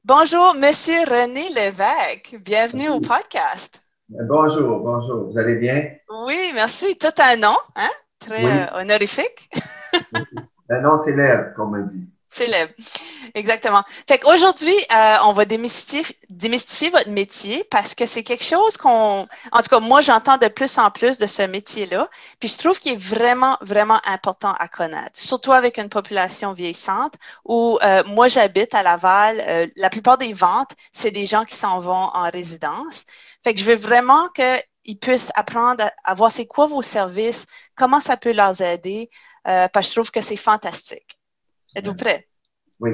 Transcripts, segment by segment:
Bonjour, Monsieur René Lévesque. Bienvenue au Oui. podcast. Bonjour, bonjour. Vous allez bien? Oui, merci. Tout un nom, hein? Très Oui. honorifique. Oui. Ben non, c'est l'air, qu'on me dit. Célèbre. Exactement. Fait qu'aujourd'hui, on va démystifier votre métier parce que c'est quelque chose en tout cas, moi, j'entends de plus en plus de ce métier-là. Puis je trouve qu'il est vraiment, vraiment important à connaître, surtout avec une population vieillissante où moi, j'habite à Laval. La plupart des ventes, c'est des gens qui s'en vont en résidence. Fait que je veux vraiment qu'ils puissent apprendre à voir c'est quoi vos services, comment ça peut leur aider, parce que je trouve que c'est fantastique. Êtes-vous Ouais. prêts? Oui.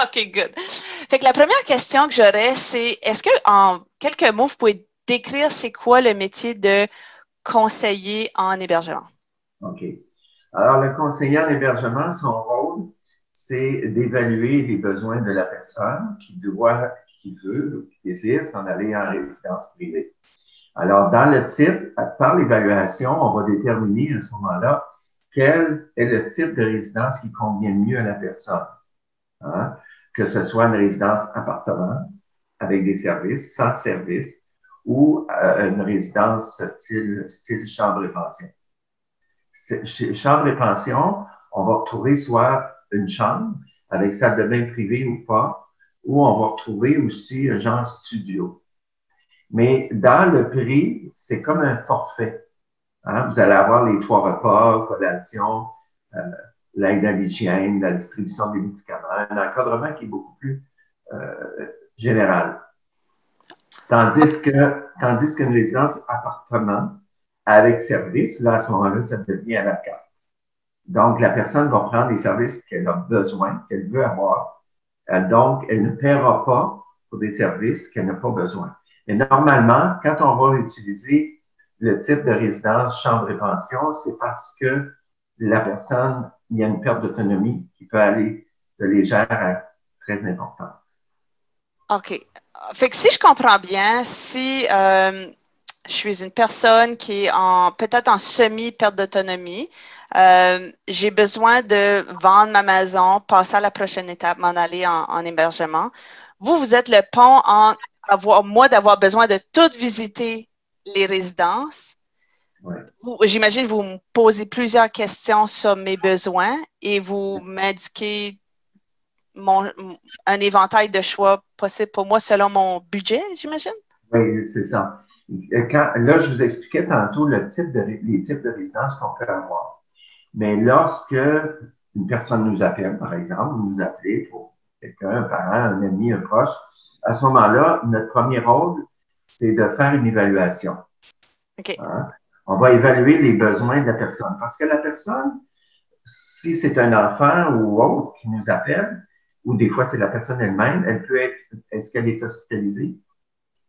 OK, good. Fait que la première question que j'aurais, c'est est-ce que en quelques mots, vous pouvez décrire c'est quoi le métier de conseiller en hébergement? OK. Alors, le conseiller en hébergement, son rôle, c'est d'évaluer les besoins de la personne qui veut ou qui désire s'en aller en résidence privée. Alors, dans le type, par l'évaluation, on va déterminer à ce moment-là quel est le type de résidence qui convient mieux à la personne. Hein? Que ce soit une résidence appartement avec des services, sans service, ou une résidence style chambre et pension. Chez chambre et pension, on va retrouver soit une chambre avec salle de bain privée ou pas, ou on va retrouver aussi un genre studio. Mais dans le prix, c'est comme un forfait. Hein? Vous allez avoir les 3 repas, collation, euh, l'aide à l'hygiène, la distribution des médicaments, un encadrement qui est beaucoup plus général. OK. Tandis qu'une résidence appartement avec service, là, à ce moment-là, ça devient à la carte. Donc, la personne va prendre les services qu'elle a besoin, qu'elle veut avoir. Donc, elle ne paiera pas pour des services qu'elle n'a pas besoin. Et normalement, quand on va utiliser le type de résidence chambre et pension, c'est parce que la personne, il y a une perte d'autonomie qui peut aller de légère à très importante. OK. Fait que si je comprends bien, si je suis une personne qui est peut-être en semi-perte d'autonomie, j'ai besoin de vendre ma maison, passer à la prochaine étape, m'en aller en hébergement. Vous êtes le pont entre moi d'avoir besoin de tout visiter les résidences. Ouais. J'imagine que vous me posez plusieurs questions sur mes besoins et vous m'indiquez mon, un éventail de choix possible pour moi selon mon budget, j'imagine? Oui, c'est ça. Là, je vous expliquais tantôt les types de résidences qu'on peut avoir. Mais lorsque une personne nous appelle, par exemple, vous nous appelez pour quelqu'un, un parent, un ami, un proche, à ce moment-là, notre premier rôle, c'est de faire une évaluation. OK. Hein? On va évaluer les besoins de la personne. Parce que la personne, si c'est un enfant ou autre qui nous appelle, ou des fois c'est la personne elle-même, elle peut être, est-ce qu'elle est hospitalisée?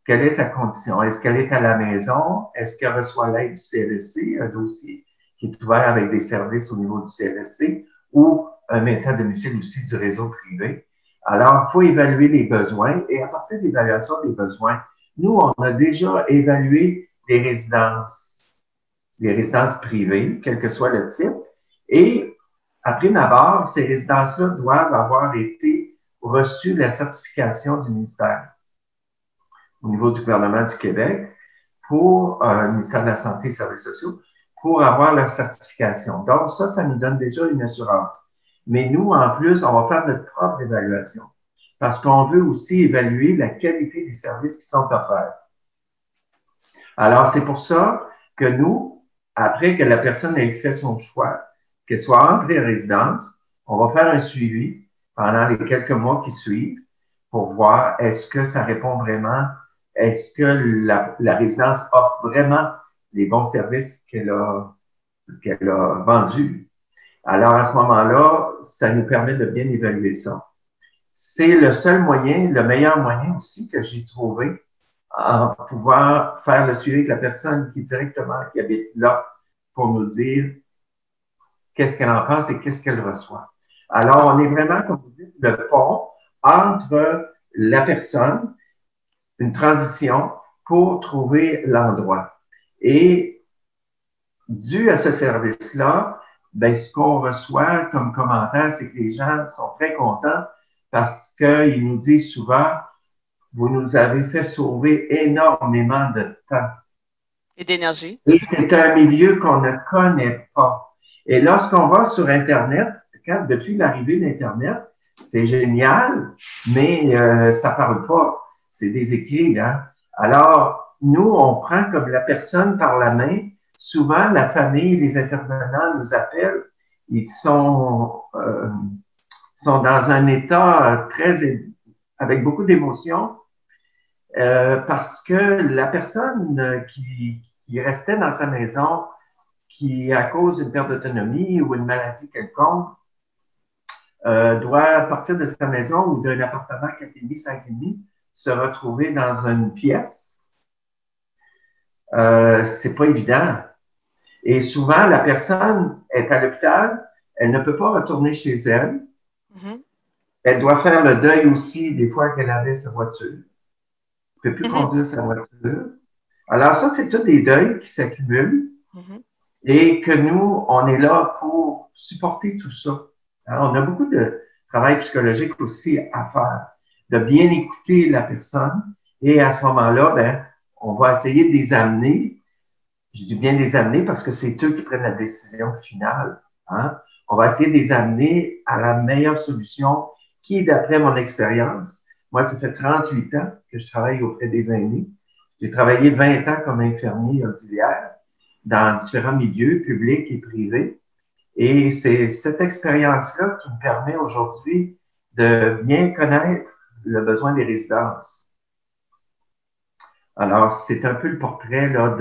Quelle est sa condition? Est-ce qu'elle est à la maison? Est-ce qu'elle reçoit l'aide du CLSC, un dossier qui est ouvert avec des services au niveau du CLSC ou un médecin à domicile aussi du réseau privé? Alors, il faut évaluer les besoins et à partir de l'évaluation des besoins, nous, on a déjà évalué les résidences privées, quel que soit le type, et après ma barre, ces résidences-là doivent avoir été reçues la certification du ministère au niveau du gouvernement du Québec pour le ministère de la Santé et des Services sociaux pour avoir leur certification. Donc, ça nous donne déjà une assurance. Mais nous, en plus, on va faire notre propre évaluation parce qu'on veut aussi évaluer la qualité des services qui sont offerts. Alors, c'est pour ça que nous, après que la personne ait fait son choix, qu'elle soit entrée en résidence, on va faire un suivi pendant les quelques mois qui suivent pour voir est-ce que ça répond vraiment, est-ce que la résidence offre vraiment les bons services qu'elle a vendus. Alors, à ce moment-là, ça nous permet de bien évaluer ça. C'est le seul moyen, le meilleur moyen aussi que j'ai trouvé à pouvoir faire le suivi avec la personne qui habite là pour nous dire qu'est-ce qu'elle en pense et qu'est-ce qu'elle reçoit. Alors, on est vraiment, comme vous dites, le pont entre la personne, une transition pour trouver l'endroit. Et dû à ce service-là, ben, ce qu'on reçoit comme commentaire, c'est que les gens sont très contents parce qu'ils nous disent souvent, vous nous avez fait sauver énormément de temps. Et d'énergie. Et c'est un milieu qu'on ne connaît pas. Et lorsqu'on va sur Internet, depuis l'arrivée d'Internet, c'est génial, mais ça parle pas. C'est des écrits, hein. Alors, nous, on prend comme la personne par la main. Souvent, la famille, les intervenants nous appellent. Ils sont dans un état avec beaucoup d'émotion parce que la personne qui restait dans sa maison, qui, à cause d'une perte d'autonomie ou une maladie quelconque, doit partir de sa maison ou d'un appartement 4,5, 5,5, se retrouver dans une pièce. C'est pas évident. Et souvent, la personne est à l'hôpital, elle ne peut pas retourner chez elle. Mm-hmm. Elle doit faire le deuil aussi des fois qu'elle avait sa voiture. Elle ne peut plus conduire sa voiture. Alors ça, c'est tous des deuils qui s'accumulent et que nous, on est là pour supporter tout ça. Alors, on a beaucoup de travail psychologique aussi à faire, de bien écouter la personne et à ce moment-là, ben, on va essayer de les amener. Je dis bien les amener parce que c'est eux qui prennent la décision finale. Hein? On va essayer de les amener à la meilleure solution qui, d'après mon expérience, moi, ça fait 38 ans que je travaille auprès des aînés. J'ai travaillé 20 ans comme infirmier auxiliaire dans différents milieux publics et privés. Et c'est cette expérience-là qui me permet aujourd'hui de bien connaître le besoin des résidences. Alors, c'est un peu le portrait là,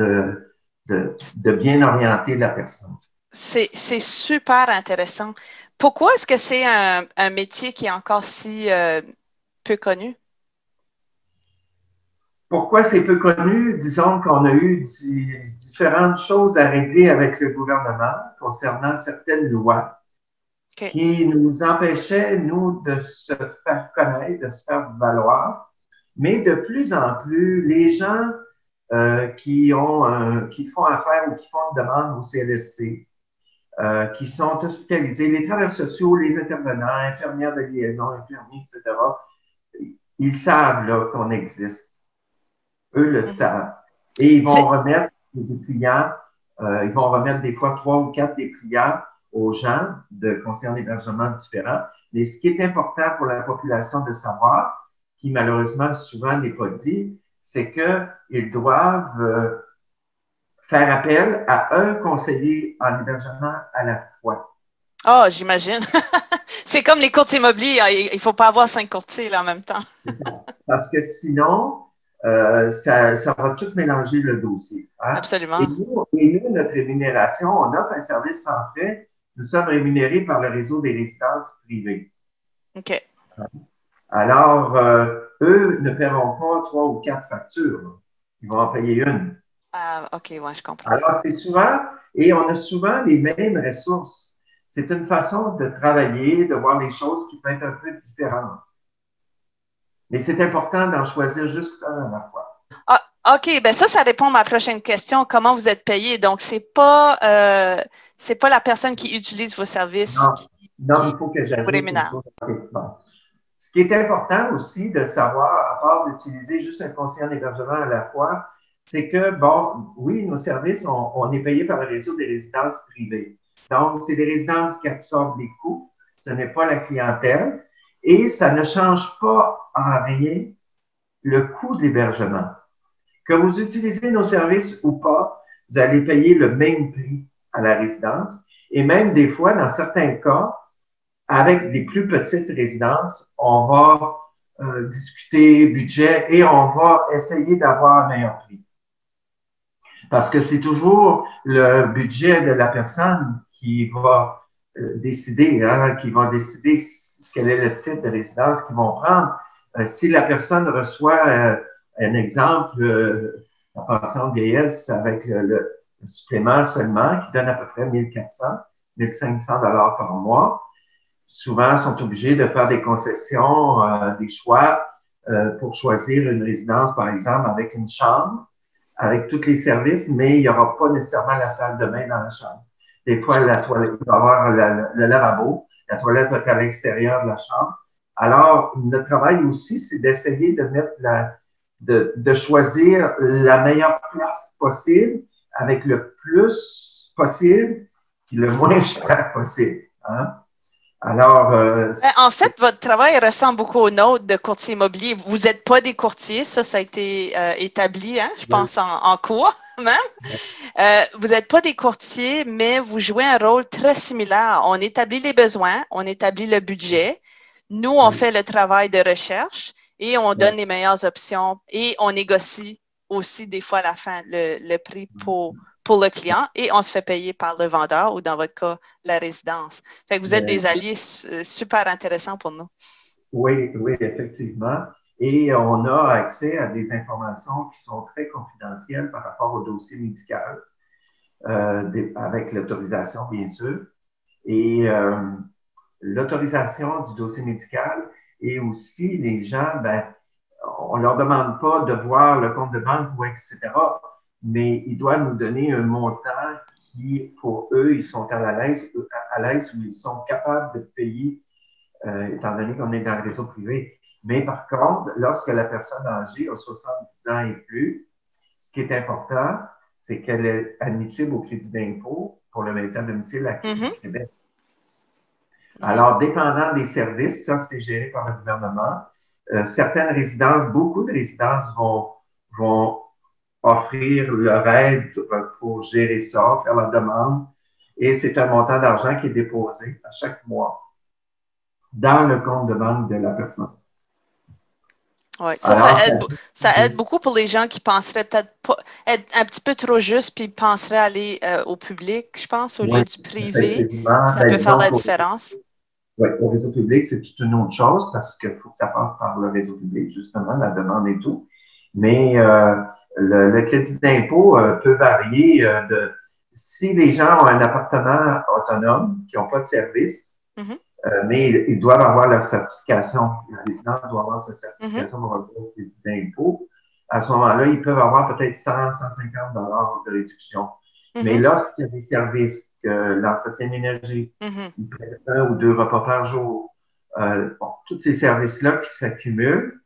de bien orienter la personne. C'est super intéressant. Pourquoi est-ce que c'est un métier qui est encore si peu connu? Pourquoi c'est peu connu? Disons qu'on a eu différentes choses à régler avec le gouvernement concernant certaines lois qui nous empêchaient, nous, de se faire connaître, de se faire valoir. Mais de plus en plus, les gens qui font affaire ou qui font une demande au CLSC, qui sont hospitalisés, les travailleurs sociaux, les intervenants, infirmières de liaison, infirmiers, etc., ils savent là, qu'on existe. Eux le savent. Et ils vont remettre des clients, ils vont remettre des fois 3 ou 4 des clients aux gens de conseillers en hébergement différents. Mais ce qui est important pour la population de savoir, qui malheureusement souvent n'est pas dit, c'est qu'ils doivent faire appel à un conseiller en hébergement à la fois. Oh, j'imagine. C'est comme les courtiers immobiliers. Il ne faut pas avoir 5 courtiers là, en même temps. Parce que sinon, ça va tout mélanger le dossier. Hein? Absolument. Et nous, notre rémunération, on offre un service sans frais. Nous sommes rémunérés par le réseau des résidences privées. OK. Alors, eux ne paieront pas 3 ou 4 factures. Là. Ils vont en payer une. Ah, OK, ouais, je comprends. Alors, c'est souvent, et on a souvent les mêmes ressources. C'est une façon de travailler, de voir les choses qui peut être un peu différentes. Mais c'est important d'en choisir juste un à la fois. Ah, OK, ben ça répond à ma prochaine question. Comment vous êtes payé? Donc, c'est pas la personne qui utilise vos services non, il faut que j'ajoute une chose. Bon. Ce qui est important aussi de savoir, à part d'utiliser juste un conseiller en hébergement à la fois, c'est que, bon, oui, nos services, on est payé par le réseau des résidences privées. Donc, c'est des résidences qui absorbent les coûts. Ce n'est pas la clientèle. Et ça ne change pas en rien le coût de l'hébergement. Que vous utilisez nos services ou pas, vous allez payer le même prix à la résidence. Et même des fois, dans certains cas, avec des plus petites résidences, on va discuter budget et on va essayer d'avoir un meilleur prix. Parce que c'est toujours le budget de la personne qui va décider, hein, qui va décider quel est le type de résidence qu'ils vont prendre. Si la personne reçoit un exemple, la pension de vieillesse avec le supplément seulement, qui donne à peu près 1400, 1500 $ par mois, souvent sont obligés de faire des concessions, des choix pour choisir une résidence, par exemple, avec une chambre, avec tous les services, mais il n'y aura pas nécessairement la salle de bain dans la chambre. Des fois, la toilette, il va y avoir le lavabo, la toilette va être à l'extérieur de la chambre. Alors, notre travail aussi, c'est d'essayer de mettre de choisir la meilleure place possible avec le plus possible et le moins cher possible. Hein? Alors, en fait, votre travail ressemble beaucoup au nôtre de courtier immobilier. Vous n'êtes pas des courtiers, ça a été établi, hein, je pense, en cours même. Vous n'êtes pas des courtiers, mais vous jouez un rôle très similaire. On établit les besoins, on établit le budget. Nous, on fait le travail de recherche et on donne les meilleures options et on négocie aussi des fois à la fin le prix pour le client et on se fait payer par le vendeur ou dans votre cas, la résidence. Fait que vous êtes des alliés super intéressants pour nous. Oui, oui, effectivement. Et on a accès à des informations qui sont très confidentielles par rapport au dossier médical, avec l'autorisation, bien sûr. Et l'autorisation du dossier médical et aussi les gens, ben, on leur demande pas de voir le compte de banque ou etc., mais ils doivent nous donner un montant qui, pour eux, ils sont à l'aise où ils sont capables de payer, étant donné qu'on est dans le réseau privé. Mais par contre, lorsque la personne âgée a 70 ans et plus, ce qui est important, c'est qu'elle est admissible au crédit d'impôt pour le maintien à domicile à Québec. Alors, dépendant des services, ça, c'est géré par le gouvernement. Certaines résidences, beaucoup de résidences vont offrir leur aide pour gérer ça, faire la demande. Et c'est un montant d'argent qui est déposé à chaque mois dans le compte de banque de la personne. Oui, ça aide beaucoup pour les gens qui penseraient peut-être pas être un petit peu trop juste puis penseraient aller au public, je pense, au lieu du privé. Ça peut faire la différence. Oui, au réseau public, c'est toute une autre chose parce qu'il faut que ça passe par le réseau public, justement, la demande et tout. Mais le crédit d'impôt peut varier si les gens ont un appartement autonome, qui n'ont pas de service, mais ils doivent avoir leur certification. La résidence doit avoir sa certification pour avoir le crédit d'impôt. À ce moment-là, ils peuvent avoir peut-être 100, 150 $ de réduction. Mais lorsqu'il y a des services, que l'entretien d'énergie, ils prennent 1 ou 2 repas par jour, tous ces services-là qui s'accumulent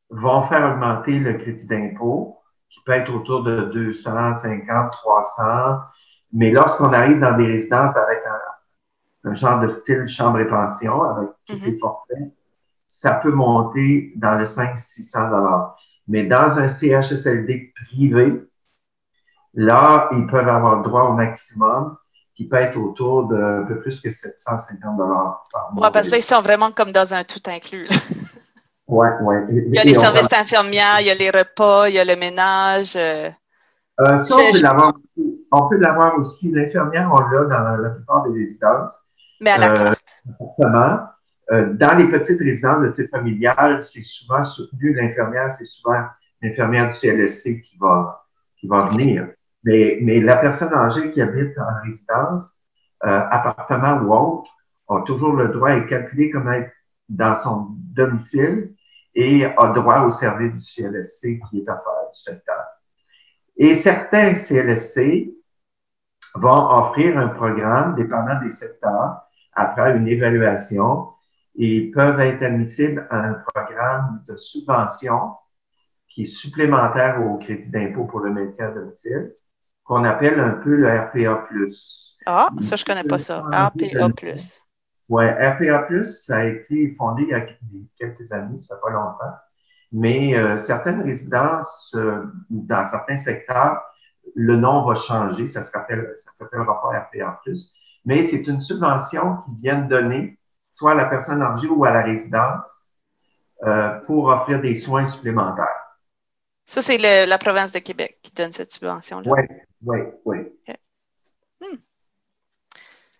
vont faire augmenter le crédit d'impôt, qui peut être autour de 250, 300. Mais lorsqu'on arrive dans des résidences avec un genre de style chambre et pension, avec tous les forfaits, ça peut monter dans le 500-600 $. Mais dans un CHSLD privé, là, ils peuvent avoir droit au maximum, qui peut être autour de un peu plus que 750 $ par mois. Oui, parce que là, ils sont vraiment comme dans un tout inclus. Oui, oui. Il y a les services d'infirmière, il y a les repas, il y a le ménage. Ça, on peut l'avoir aussi. L'infirmière, on l'a dans la plupart des résidences. Mais à la carte. Exactement. Dans les petites résidences de type familial, c'est souvent soutenu. L'infirmière, c'est souvent l'infirmière du CLSC qui va venir. Mais la personne âgée qui habite en résidence, appartement ou autre, a toujours le droit, est calculé comme être dans son domicile et a droit au service du CLSC qui est offert du secteur. Et certains CLSC vont offrir un programme, dépendant des secteurs, après une évaluation, et peuvent être admissibles à un programme de subvention qui est supplémentaire au crédit d'impôt pour le maintien à domicile, qu'on appelle un peu le RPA+. Ah, ça, je ne connais pas ça. RPA+. Oui, RPA+, ça a été fondé il y a quelques années, ça fait pas longtemps. Mais certaines résidences, dans certains secteurs, le nom va changer, ça s'appellera pas RPA+, mais c'est une subvention qu'ils viennent donner, soit à la personne âgée ou à la résidence, pour offrir des soins supplémentaires. Ça, c'est la province de Québec qui donne cette subvention-là? Oui, oui, oui. Okay.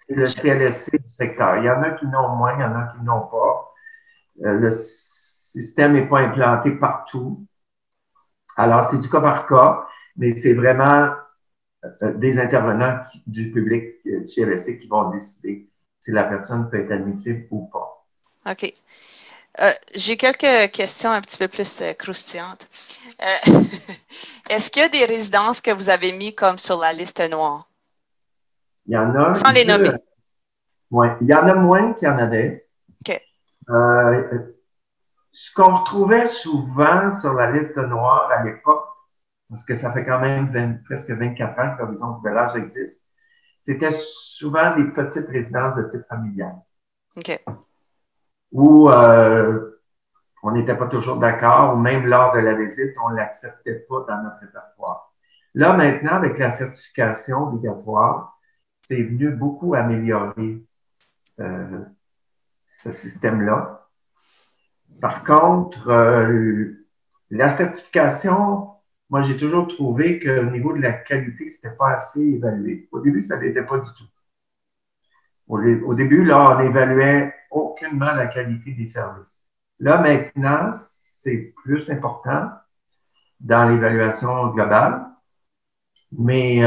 C'est le CLSC du secteur. Il y en a qui n'ont moins, il y en a qui n'ont pas. Le système n'est pas implanté partout. Alors, c'est du cas par cas, mais c'est vraiment des intervenants du public du CLSC qui vont décider si la personne peut être admissible ou pas. OK. J'ai quelques questions un petit peu plus croustillantes. Est-ce qu'il y a des résidences que vous avez mis comme sur la liste noire? Il y en a. Sans les nommer. Oui, il y en a moins qu'il y en avait. OK. Ce qu'on retrouvait souvent sur la liste noire à l'époque, parce que ça fait quand même presque 24 ans que l'Horizon du Bel-Âge existe, c'était souvent des petites résidences de type familial. OK. Où on n'était pas toujours d'accord, ou même lors de la visite, on ne l'acceptait pas dans notre répertoire. Là, maintenant, avec la certification obligatoire, c'est venu beaucoup améliorer ce système-là. Par contre, la certification, moi, j'ai toujours trouvé qu'au niveau de la qualité, c'était pas assez évalué. Au début, ça ne l'était pas du tout. Au début, là, on n'évaluait aucunement la qualité des services. Là, maintenant, c'est plus important dans l'évaluation globale, mais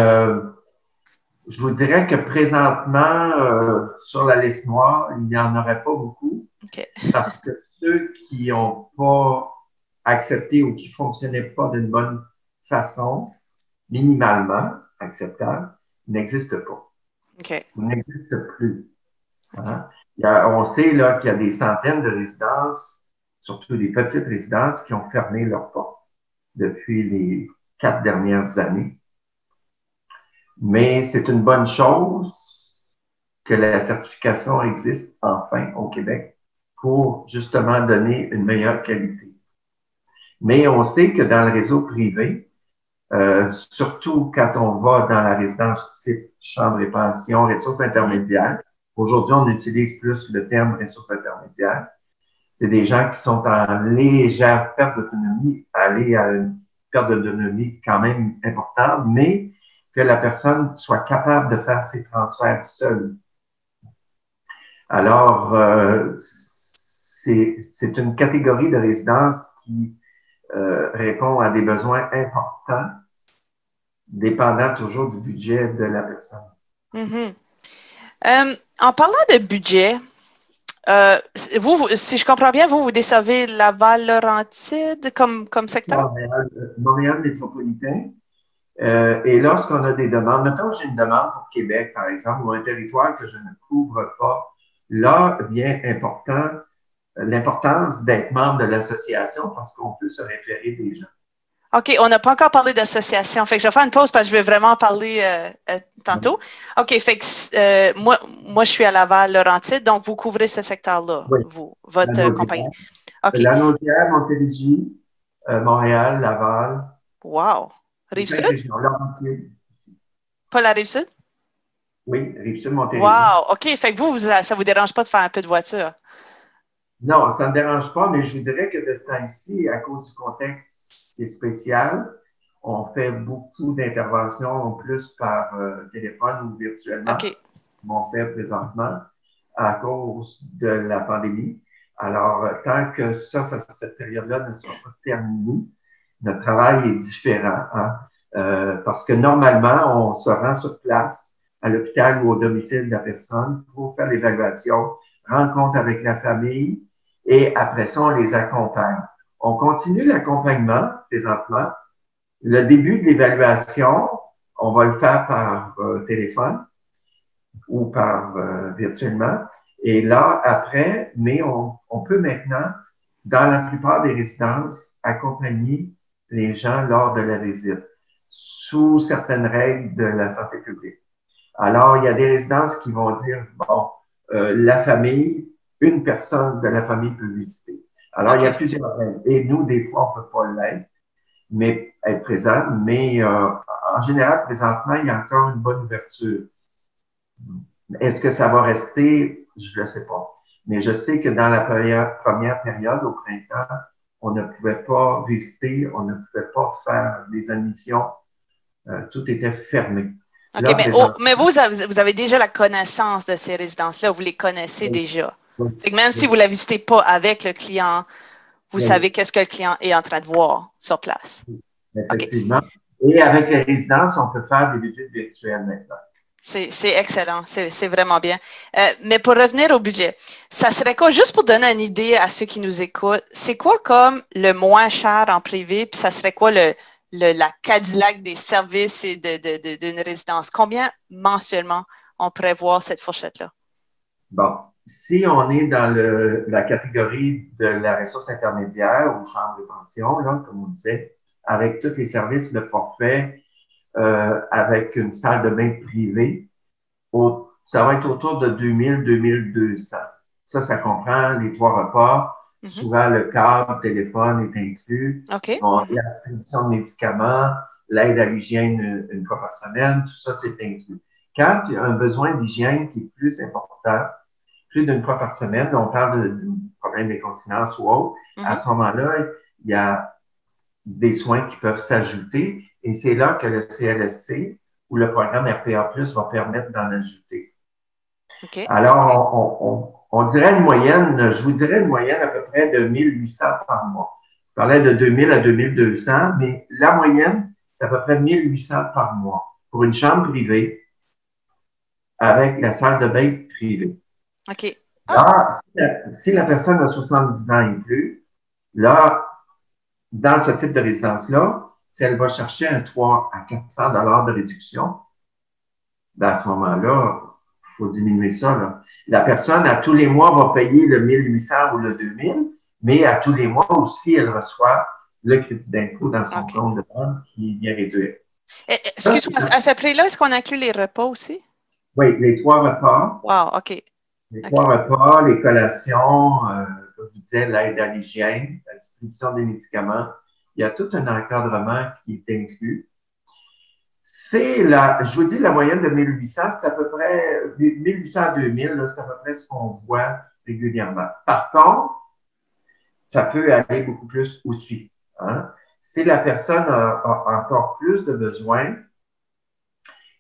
je vous dirais que présentement, sur la liste noire, il n'y en aurait pas beaucoup, OK. parce que ceux qui n'ont pas accepté ou qui ne fonctionnaient pas d'une bonne façon, minimalement acceptable, n'existent pas. OK. N'existent plus. Hein? On sait là, qu'il y a des centaines de résidences, surtout des petites résidences, qui ont fermé leurs portes depuis les 4 dernières années. Mais c'est une bonne chose que la certification existe enfin au Québec pour justement donner une meilleure qualité. Mais on sait que dans le réseau privé, surtout quand on va dans la résidence type chambre et pension, ressources intermédiaires, aujourd'hui on utilise plus le terme ressources intermédiaires, c'est des gens qui sont en légère perte d'autonomie, aller à une perte d'autonomie quand même importante, mais que la personne soit capable de faire ses transferts seule. Alors, c'est une catégorie de résidence qui répond à des besoins importants, dépendant toujours du budget de la personne. Mm-hmm. En parlant de budget, vous, si je comprends bien, vous desservez Laval-Laurentide comme secteur? Montréal métropolitain. Et lorsqu'on a des demandes, mettons que j'ai une demande pour Québec, par exemple, ou un territoire que je ne couvre pas, là vient l'importance d'être membre de l'association parce qu'on peut se référer des gens. OK, on n'a pas encore parlé d'association. Fait que je vais faire une pause parce que je vais vraiment en parler tantôt. OK, fait que moi, je suis à Laval-Laurentide, donc vous couvrez ce secteur-là, Oui. votre compagnie. OK. Lanaudière, Montérégie, Montréal, Laval. Wow. Rive-Sud? Pas la Rive-Sud? Oui, Rive-Sud, Montérégie. Wow. OK, fait que vous, ça vous dérange pas de faire un peu de voiture? Non, ça ne me dérange pas, mais je vous dirais que de ce temps-ci, à cause du contexte qui est spécial, on fait beaucoup d'interventions plus par téléphone ou virtuellement, OK. on fait présentement à cause de la pandémie. Alors, tant que cette période-là ne sera pas terminée, notre travail est différent. Hein? Parce que normalement, on se rend sur place à l'hôpital ou au domicile de la personne pour faire l'évaluation, rencontre avec la famille et après ça, on les accompagne. On continue l'accompagnement présentement. Le début de l'évaluation, on va le faire par téléphone ou par virtuellement. Et là, après, mais on peut maintenant, dans la plupart des résidences, accompagner les gens lors de la visite, sous certaines règles de la santé publique. Alors, il y a des résidences qui vont dire, bon, la famille, une personne de la famille peut visiter. Alors, okay. Il y a plusieurs règles. Et nous, des fois, on ne peut pas l'être, mais être présent. Mais en général, présentement, il y a encore une bonne ouverture. Est-ce que ça va rester? Je ne le sais pas. Mais je sais que dans la première période, au printemps, on ne pouvait pas visiter, on ne pouvait pas faire des admissions. Tout était fermé. OK, là, mais vous avez déjà la connaissance de ces résidences-là, vous les connaissez déjà. Oui, fait que même si vous ne la visitez pas avec le client, vous savez qu'est-ce que le client est en train de voir sur place. Effectivement. Okay. Et avec les résidences, on peut faire des visites virtuelles maintenant. C'est excellent, c'est vraiment bien. Mais pour revenir au budget, ça serait quoi, juste pour donner une idée à ceux qui nous écoutent, c'est quoi comme le moins cher en privé, puis ça serait quoi la Cadillac des services et d'une résidence? Combien mensuellement on pourrait voir cette fourchette-là? Bon, si on est dans la catégorie de la ressource intermédiaire ou chambre de pension, là, comme on disait, avec tous les services, le forfait, avec une salle de bain privée, ça va être autour de 2000-2200. Ça comprend les 3 repas. Souvent, le câble, téléphone est inclus. OK. La distribution de médicaments, l'aide à l'hygiène une fois par semaine, tout ça, c'est inclus. Quand il y a un besoin d'hygiène qui est plus important, plus d'une fois par semaine, on parle de problème d'incontinence ou autre, à ce moment-là, il y a des soins qui peuvent s'ajouter et c'est là que le CLSC ou le programme RPA+ va permettre d'en ajouter. Okay. Alors, on dirait une moyenne, je vous dirais une moyenne à peu près de 1800 par mois. Je parlais de 2000 à 2200, mais la moyenne, c'est à peu près 1800 par mois pour une chambre privée avec la salle de bain privée. OK. Là, si la personne a 70 ans et plus, là, dans ce type de résidence-là, si elle va chercher un 300 à 400 de réduction, ben à ce moment-là, il faut diminuer ça. Là. La personne, à tous les mois, va payer le 1800 ou le 2000, mais à tous les mois aussi, elle reçoit le crédit d'impôt dans son compte de banque qui vient réduire. Excuse-moi, à ce prix-là, est-ce qu'on inclut les repas aussi? Oui, les 3 repas. Wow, OK. Les 3 repas, les collations, comme je disais, l'aide à l'hygiène, la distribution des médicaments. Il y a tout un encadrement qui est inclus. Je vous dis, la moyenne de 1800, c'est à peu près, 1800 à 2000, c'est à peu près ce qu'on voit régulièrement. Par contre, ça peut aller beaucoup plus aussi. Hein? Si la personne a encore plus de besoins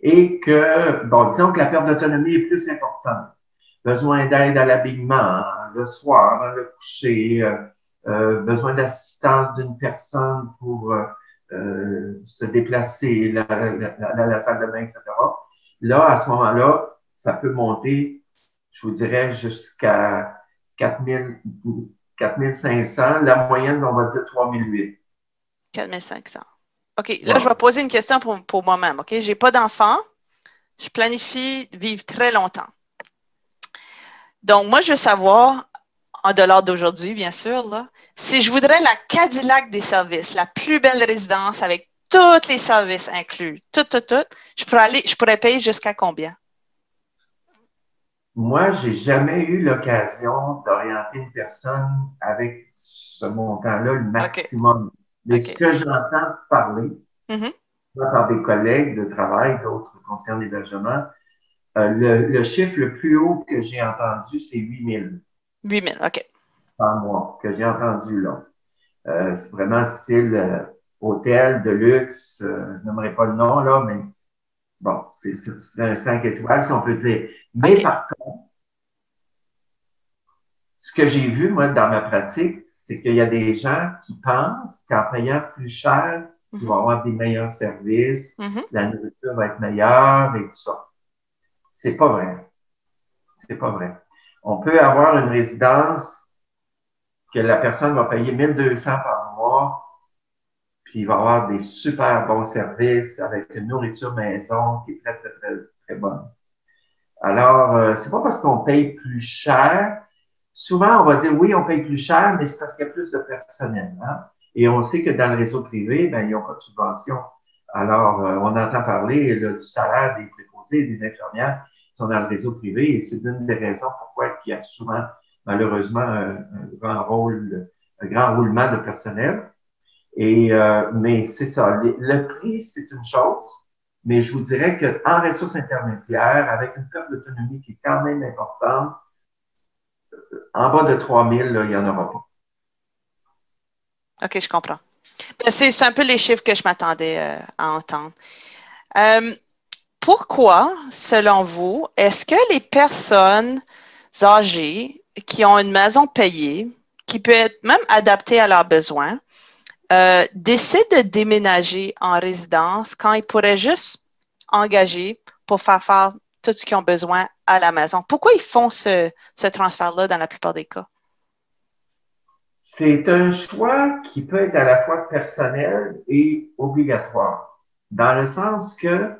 et que, bon, disons que la perte d'autonomie est plus importante, besoin d'aide à l'habillement, hein, le soir, hein, le coucher, besoin d'assistance d'une personne pour se déplacer, la salle de bain, etc. Là, à ce moment-là, ça peut monter, je vous dirais, jusqu'à 4500. La moyenne, on va dire 3008. 4500. OK. Là, je vais poser une question pour moi-même. OK? Je n'ai pas d'enfant. Je planifie de vivre très longtemps. Donc, moi, je veux savoir, en dollars d'aujourd'hui, bien sûr, là, si je voudrais la Cadillac des services, la plus belle résidence avec tous les services inclus, tout, je pourrais payer jusqu'à combien? Moi, j'ai jamais eu l'occasion d'orienter une personne avec ce montant-là, le maximum. Okay. Mais ce que j'entends parler, par des collègues de travail, d'autres concernant l'hébergement, le chiffre le plus haut que j'ai entendu, c'est 8000. 8000, OK. Par mois, que j'ai entendu là. C'est vraiment style hôtel de luxe, je n'aimerais pas le nom là, mais bon, c'est un 5 étoiles, si on peut dire. Mais par contre, ce que j'ai vu, moi, dans ma pratique, c'est qu'il y a des gens qui pensent qu'en payant plus cher, ils vont avoir des meilleurs services, la nourriture va être meilleure et tout ça. C'est pas vrai. C'est pas vrai. On peut avoir une résidence que la personne va payer 1200 par mois, puis il va avoir des super bons services avec une nourriture maison qui est très, très, très, très bonne. Alors, c'est pas parce qu'on paye plus cher. Souvent, on va dire oui, on paye plus cher, mais c'est parce qu'il y a plus de personnel. Hein? Et on sait que dans le réseau privé, ben, ils n'ont pas de subvention. Alors, on entend parler là, du salaire des préposés et des infirmières qui sont dans le réseau privé, et c'est l'une des raisons pourquoi il y a souvent, malheureusement, un grand roulement de personnel. Mais c'est ça. Le prix, c'est une chose, mais je vous dirais qu'en ressources intermédiaires, avec une perte d'autonomie qui est quand même importante, en bas de 3000, là, il n'y en aura pas. OK, je comprends. C'est un peu les chiffres que je m'attendais à entendre. Pourquoi, selon vous, est-ce que les personnes âgées qui ont une maison payée, qui peut être même adaptée à leurs besoins, décident de déménager en résidence quand ils pourraient juste engager pour faire tout ce qu'ils ont besoin à la maison? Pourquoi ils font ce transfert-là dans la plupart des cas? C'est un choix qui peut être à la fois personnel et obligatoire, dans le sens que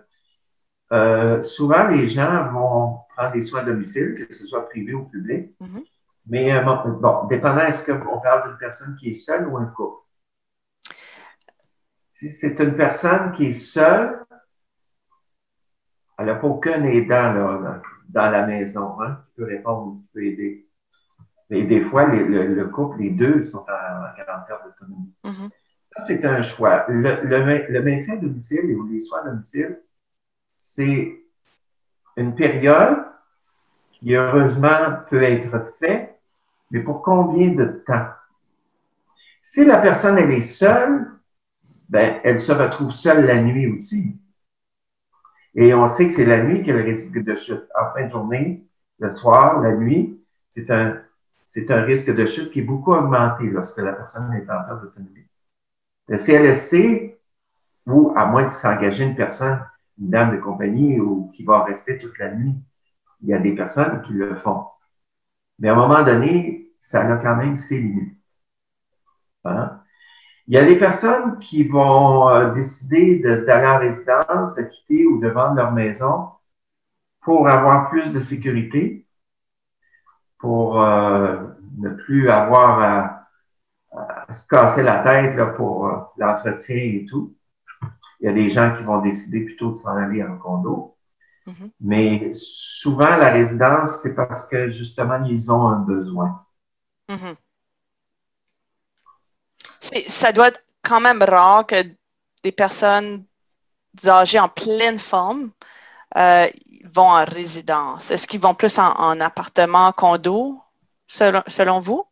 souvent les gens vont prendre des soins à domicile, que ce soit privé ou public. Mhm. Mais bon, dépendant, est-ce qu'on parle d'une personne qui est seule ou un couple? Si c'est une personne qui est seule, elle n'a pas aucun aidant là, dans la maison, hein, qui peut répondre ou qui peut aider. Et des fois, le couple, les deux sont en grande perte d'autonomie. Mhm. Ça, c'est un choix. Le maintien à domicile ou les soins à domicile, c'est une période qui, heureusement, peut être faite, mais pour combien de temps? Si la personne, elle est seule, ben, elle se retrouve seule la nuit aussi. Et on sait que c'est la nuit qui a le risque de chute. En fin de journée, le soir, la nuit, c'est un risque de chute qui est beaucoup augmenté lorsque la personne est en perte d'autonomie. Le CLSC, ou à moins de s'engager une personne, une dame de compagnie ou qui va rester toute la nuit, il y a des personnes qui le font. Mais à un moment donné, ça a quand même ses limites. Hein? Il y a des personnes qui vont décider d'aller en résidence, de quitter ou de vendre leur maison pour avoir plus de sécurité, pour ne plus avoir à se casser la tête là, pour l'entretien et tout. Il y a des gens qui vont décider plutôt de s'en aller en condo. Mhm. Mais souvent, la résidence, c'est parce que justement, ils ont un besoin. Mhm. Ça doit être quand même rare que des personnes âgées en pleine forme vont en résidence. Est-ce qu'ils vont plus en appartement, condo, selon vous?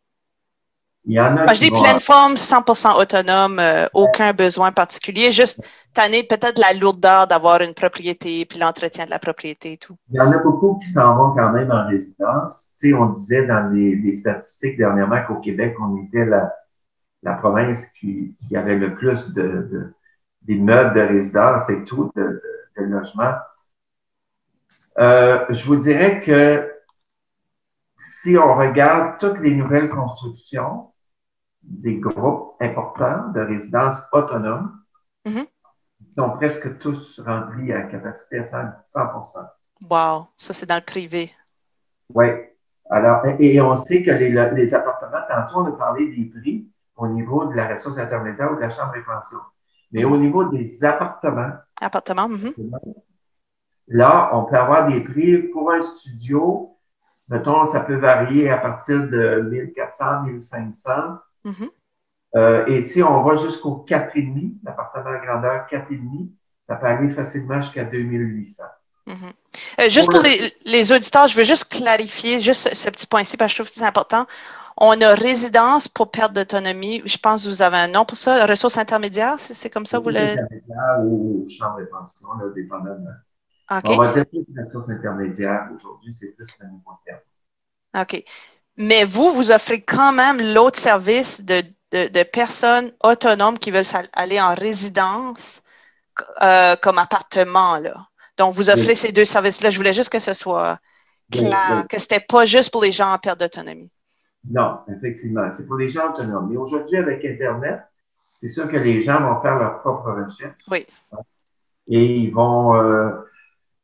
Il y en a Quand je qui dis vont pleine forme, 100% autonome, aucun besoin particulier, juste tanner peut-être la lourdeur d'avoir une propriété, puis l'entretien de la propriété et tout. Il y en a beaucoup qui s'en vont quand même en résidence. Tu sais, on disait dans les statistiques dernièrement qu'au Québec, on était la province qui avait le plus d'immeubles de résidence et tout, de logements. Je vous dirais que si on regarde toutes les nouvelles constructions des groupes importants de résidences autonomes, Mhm. ils sont presque tous remplis à capacité à 100%. Wow, ça c'est dans le privé. Oui. Alors, et on sait que les appartements, tantôt, on a parlé des prix au niveau de la ressource intermédiaire ou de la chambre et pension. Mais Mhm. au niveau des appartements, Appartement. Mhm. là, on peut avoir des prix pour un studio. Mettons, ça peut varier à partir de 1400, 1500. Mhm. Et si on va jusqu'au 4,5, l'appartement à grandeur 4,5, ça peut aller facilement jusqu'à 2800. Mhm. Pour Juste pour le, les auditeurs, je veux juste clarifier juste ce petit point-ci parce que je trouve que c'est important. On a résidence pour perte d'autonomie. Je pense que vous avez un nom pour ça. Ressources intermédiaires, c'est comme ça, vous ressources le. intermédiaires ou chambre et pension, là, dépendamment. On OK. va dire plus ressources intermédiaires aujourd'hui, c'est plus le nouveau terme. OK. Mais vous offrez quand même l'autre service de personnes autonomes qui veulent aller en résidence comme appartement, là. Donc, vous offrez Oui, ces deux services-là. Je voulais juste que ce soit oui, clair, oui. que ce n'était pas juste pour les gens en perte d'autonomie. Non, effectivement, c'est pour les gens autonomes. Mais aujourd'hui, avec Internet, c'est sûr que les gens vont faire leur propre recherche Oui. et ils vont,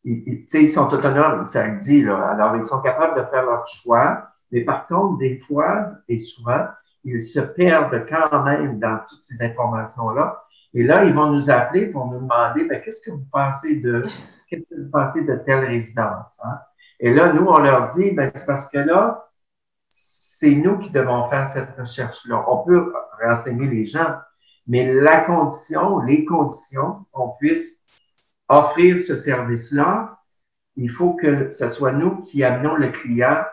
tu sais, ils sont autonomes, ça le dit, là. Alors, ils sont capables de faire leur choix. Mais par contre, des fois et souvent, ils se perdent quand même dans toutes ces informations-là. Et là, ils vont nous appeler pour nous demander, ben, qu'est-ce que vous pensez de telle résidence, hein? Et là, nous, on leur dit, ben, c'est parce que là, c'est nous qui devons faire cette recherche-là. On peut renseigner les gens, mais les conditions qu'on puisse offrir ce service-là, il faut que ce soit nous qui amenons le client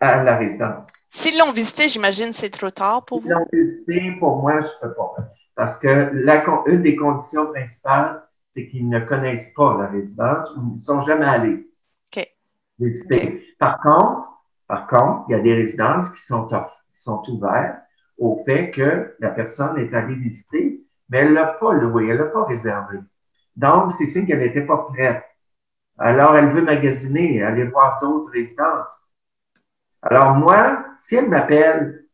à la résidence. S'ils l'ont visité, j'imagine c'est trop tard pour Si vous. l'on visité, pour moi, je ne peux pas. Parce que une des conditions principales, c'est qu'ils ne connaissent pas la résidence ou ils ne sont jamais allés OK. OK. visiter. Par contre, il y a des résidences qui sont ouvertes au fait que la personne est allée visiter, mais elle ne l'a pas loué, elle ne l'a pas réservé. Donc, c'est signe qu'elle n'était pas prête. Alors, elle veut magasiner, aller voir d'autres résidences. Alors, moi, si elle m'appelle,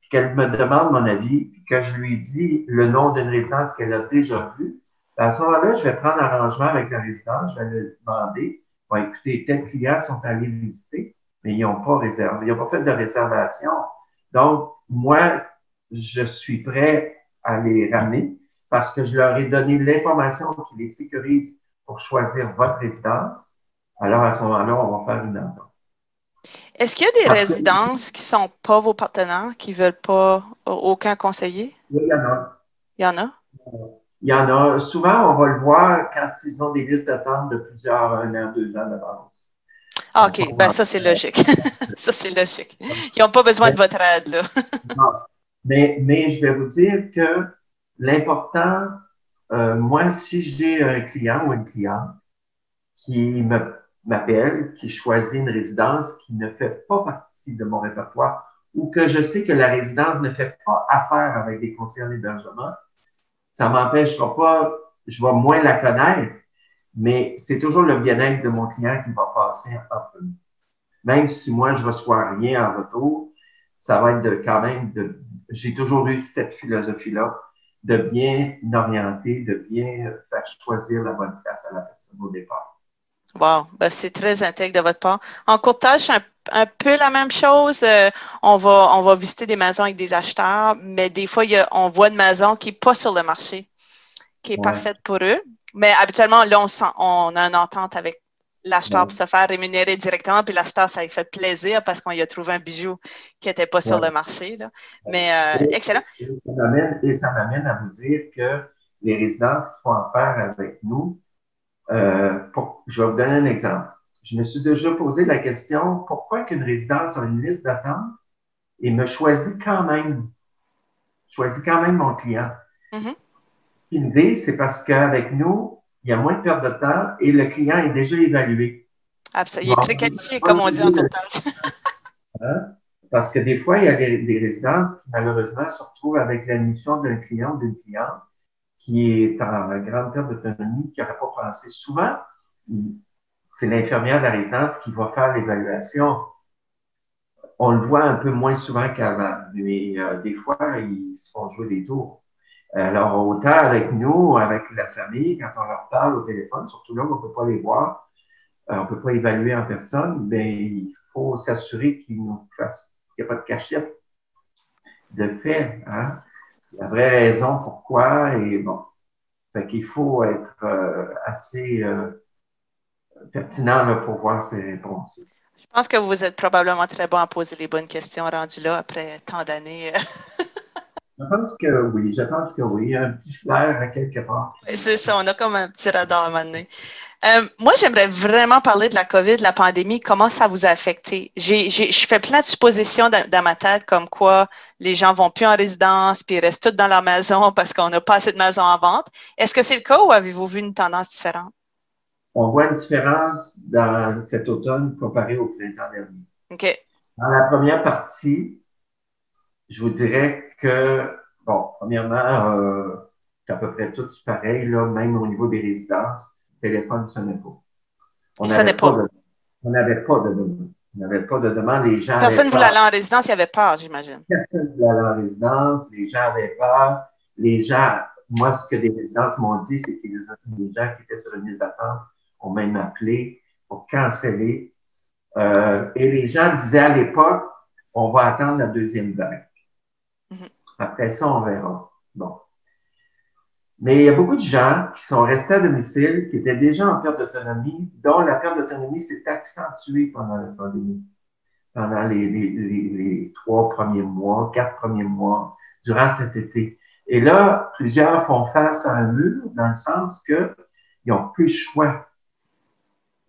qu'elle me demande mon avis, puis que je lui dis le nom d'une résidence qu'elle a déjà vue, à ce moment-là, je vais prendre arrangement avec la résidence, je vais lui demander, bon, écoutez, tels clients sont allés visiter, mais ils n'ont pas réservé, ils n'ont pas fait de réservation. Donc, moi, je suis prêt à les ramener parce que je leur ai donné l'information qui les sécurise pour choisir votre résidence. Alors, à ce moment-là, on va faire une entente. Est-ce qu'il y a des Parce que, résidences qui ne sont pas vos partenaires, qui ne veulent pas aucun conseiller? oui, il y en a. Il y en a? Il y en a. Souvent, on va le voir quand ils ont des listes d'attente de plusieurs, 1 an, 2 ans d'avance. Ah, Ils sont OK. Ben, ça, c'est logique. Ça, c'est logique. Ils n'ont pas besoin de votre aide, là. non. Mais je vais vous dire que l'important, moi, si j'ai un client ou une cliente qui m'appelle, qui choisit une résidence qui ne fait pas partie de mon répertoire ou que je sais que la résidence ne fait pas affaire avec des conseillers en hébergement, ça m'empêchera pas, je vais moins la connaître, mais c'est toujours le bien-être de mon client qui va passer en premier. Même si moi, je ne reçois rien en retour, ça va être quand même j'ai toujours eu cette philosophie-là de bien orienter, de bien faire choisir la bonne place à la personne au départ. Wow, ben, c'est très intègre de votre part. En courtage, c'est un peu la même chose. On va visiter des maisons avec des acheteurs, mais des fois, on voit une maison qui n'est pas sur le marché, qui est Ouais, parfaite pour eux. Mais habituellement, là, on a une entente avec l'acheteur ouais, pour se faire rémunérer directement, puis l'acheteur, ça lui fait plaisir parce qu'on y a trouvé un bijou qui n'était pas sur ouais. le marché, là. Mais Et, excellent. et ça m'amène à vous dire que les résidences qui font affaire avec nous, je vais vous donner un exemple. Je me suis déjà posé la question, pourquoi qu'une résidence a une liste d'attente et me choisit quand même mon client? Mhm. Ce qu'ils me disent, c'est parce qu'avec nous, il y a moins de perte de temps et le client est déjà évalué. Absolument. Il Il est va préqualifié, pas comme on dit en utiliser le courtage. temps parce que des fois, il y a des résidences qui, malheureusement, se retrouvent avec l'admission d'un client ou d'une cliente qui est en grande perte d'autonomie, qui n'aurait pas pensé. Souvent, c'est l'infirmière de la résidence qui va faire l'évaluation. On le voit un peu moins souvent qu'avant, mais des fois, ils se font jouer des tours. Alors, autant avec nous, avec la famille, quand on leur parle au téléphone, surtout là, on ne peut pas les voir, on ne peut pas évaluer en personne, mais il faut s'assurer qu'ils nous fassent, qu'il n'y a pas de cachette de fait, hein? La vraie raison pourquoi, et bon, fait qu'il faut être assez pertinent là, pour voir ces réponses. Je pense que vous êtes probablement très bon à poser les bonnes questions rendues là après tant d'années. Je pense que oui, un petit flair à quelque part. C'est ça, on a comme un petit radar à un moment donné. Moi, j'aimerais vraiment parler de la COVID, de la pandémie, comment ça vous a affecté. Je fais plein de suppositions dans ma tête, comme quoi les gens vont plus en résidence, puis ils restent tous dans leur maison parce qu'on n'a pas assez de maisons en vente. Est-ce que c'est le cas ou avez-vous vu une tendance différente? On voit une différence dans cet automne comparé au printemps dernier. OK. Dans la première partie, je vous dirais que, bon, premièrement, c'est à peu près tout pareil, là, même au niveau des résidences, le téléphone ne sonnait pas. On Et ça n'est n'avait pas pas. de, on n'avait pas de demande. On n'avait pas de demande, les gens Personne avaient ne voulait peur. aller en résidence, il y avait peur, j'imagine. Personne ne voulait aller en résidence, les gens avaient peur. Les gens, moi, ce que des résidences m'ont dit, c'est que les gens qui étaient sur une liste d'attente ont même appelé pour canceller. Et les gens disaient à l'époque, on va attendre la deuxième vague. Mhm. Après ça, on verra. Bon. Mais il y a beaucoup de gens qui sont restés à domicile, qui étaient déjà en perte d'autonomie, dont la perte d'autonomie s'est accentuée pendant la pandémie, pendant les 3 premiers mois, 4 premiers mois, durant cet été. Et là, plusieurs font face à un mur dans le sens qu'ils n'ont plus le choix.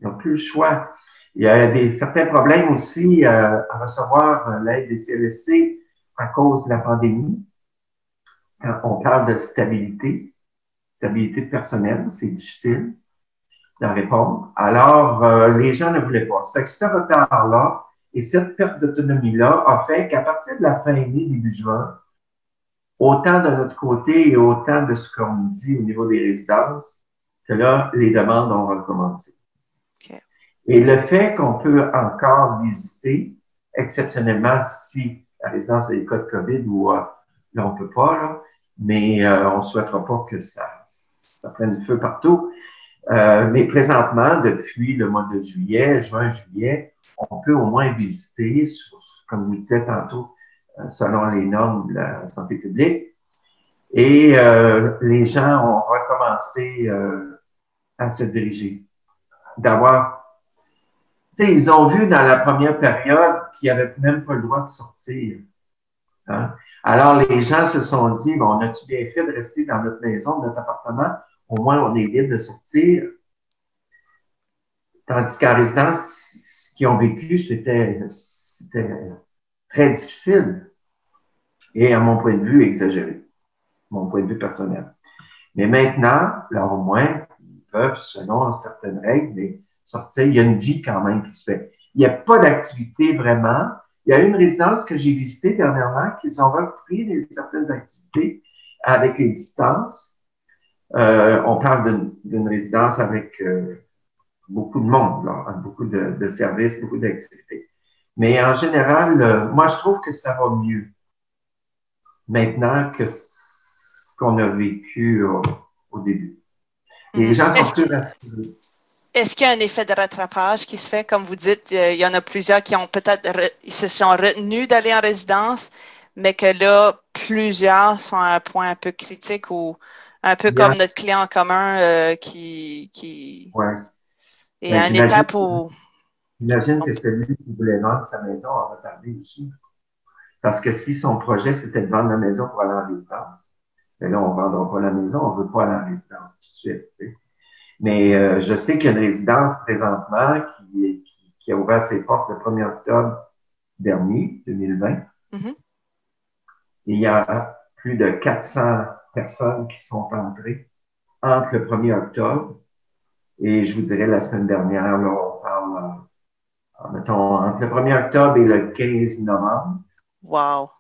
Ils n'ont plus le choix. Il y a certains problèmes aussi à recevoir l'aide des CLSC à cause de la pandémie. Quand on parle de stabilité de personnel, c'est difficile d'en répondre. Alors, les gens ne voulaient pas. Ça fait que ce retard-là et cette perte d'autonomie-là a fait qu'à partir de la fin mai, début juin, autant de notre côté et autant de ce qu'on dit au niveau des résidences, que là, les demandes ont recommencé. OK. Et le fait qu'on peut encore visiter, exceptionnellement si la résidence a des cas de COVID ou là, on peut pas, là, mais on ne souhaitera pas que ça prenne du feu partout. Mais présentement, depuis le mois de juillet, juin, juillet, on peut au moins visiter, comme je vous disais tantôt, selon les normes de la santé publique. Et les gens ont recommencé à se diriger. Tu sais, ils ont vu dans la première période qu'ils n'avaient même pas le droit de sortir. Hein? Alors, les gens se sont dit, bon, on a-tu bien fait de rester dans notre maison, notre appartement? Au moins, on est libre de sortir. Tandis qu'en résidence, ce qu'ils ont vécu, c'était très difficile et, à mon point de vue, exagéré, mon point de vue personnel. Mais maintenant, là, au moins, ils peuvent, selon certaines règles, mais sortir. Il y a une vie quand même qui se fait. Il n'y a pas d'activité vraiment. Il y a une résidence que j'ai visitée dernièrement qu'ils ont repris certaines activités avec les distances. On parle d'une résidence avec beaucoup de monde, là, beaucoup de services, beaucoup d'activités. Mais en général, moi, je trouve que ça va mieux maintenant que ce qu'on a vécu au début. Les gens sont plus rassurés. Est-ce qu'il y a un effet de rattrapage qui se fait? Comme vous dites, il y en a plusieurs qui ont ils se sont retenus d'aller en résidence, mais que là, plusieurs sont à un point un peu critique ou un peu comme notre client en commun qui est à une étape où... J'imagine que celui qui voulait vendre sa maison a retardé aussi. Parce que si son projet, c'était de vendre la maison pour aller en résidence, mais là, on ne vendra pas la maison, on ne veut pas aller en résidence tout de suite. Tu sais. Mais je sais qu'il y a une résidence présentement qui a ouvert ses portes le 1er octobre dernier, 2020. Mm-hmm. Il y a plus de 400 personnes qui sont entrées entre le 1er octobre et je vous dirais la semaine dernière, là, on parle, mettons, entre le 1er octobre et le 15 novembre. Wow!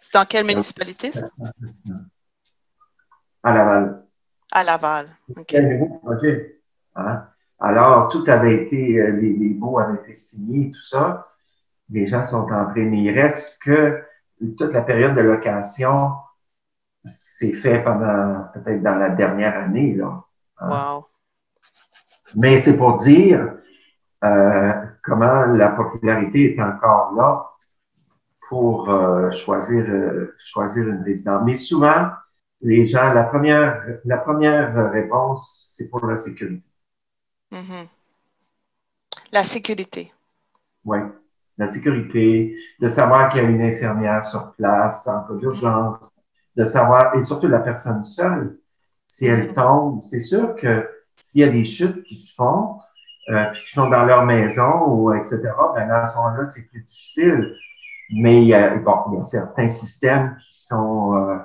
C'est dans quelle municipalité, ça? À Laval. À Laval. OK. C'est un nouveau projet. Hein? Alors, tout avait été, les baux avaient été signés, tout ça. Les gens sont entrés, mais il reste que toute la période de location s'est fait pendant, peut-être dans la dernière année, là. Hein? Wow! Mais c'est pour dire comment la popularité est encore là pour choisir une résidence. Mais souvent, les gens, la première réponse, c'est pour la sécurité. Mm-hmm. La sécurité. Oui, la sécurité, de savoir qu'il y a une infirmière sur place en cas d'urgence, de savoir, et surtout la personne seule, si elle tombe, c'est sûr que s'il y a des chutes qui se font, puis qui sont dans leur maison, ou etc., ben à ce moment-là, c'est plus difficile. Mais il y a certains systèmes qui sont...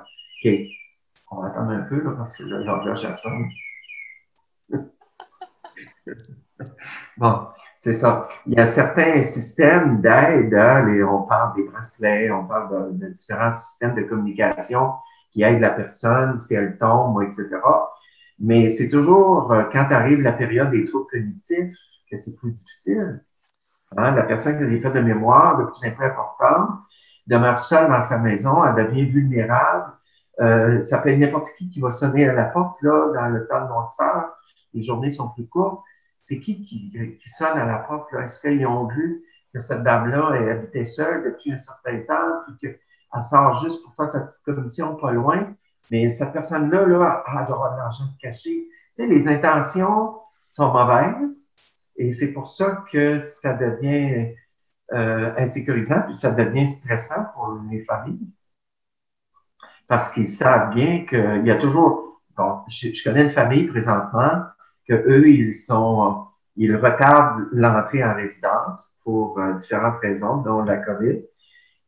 on va attendre un peu, là, parce que là, l'horloge sonne. Bon, c'est ça. Il y a certains systèmes d'aide. On parle des bracelets, on parle de différents systèmes de communication qui aident la personne si elle tombe, etc. Mais c'est toujours quand arrive la période des troubles cognitifs que c'est plus difficile. Hein? La personne qui a des pertes de mémoire de plus en plus importantes demeure seule dans sa maison, elle devient vulnérable. Ça peut être n'importe qui va sonner à la porte là, dans le temps de noirceur. Les journées sont plus courtes. C'est qui sonne à la porte? Est-ce qu'ils ont vu que cette dame-là, elle habitait seule depuis un certain temps, puis qu'elle sort juste pour faire sa petite commission pas loin, mais cette personne-là, là, elle doit avoir de l'argent caché. Tu sais, les intentions sont mauvaises, et c'est pour ça que ça devient insécurisant, puis ça devient stressant pour les familles. Parce qu'ils savent bien qu'il y a toujours... Bon, je connais une famille présentement que eux, ils retardent l'entrée en résidence pour différentes raisons, dont la COVID.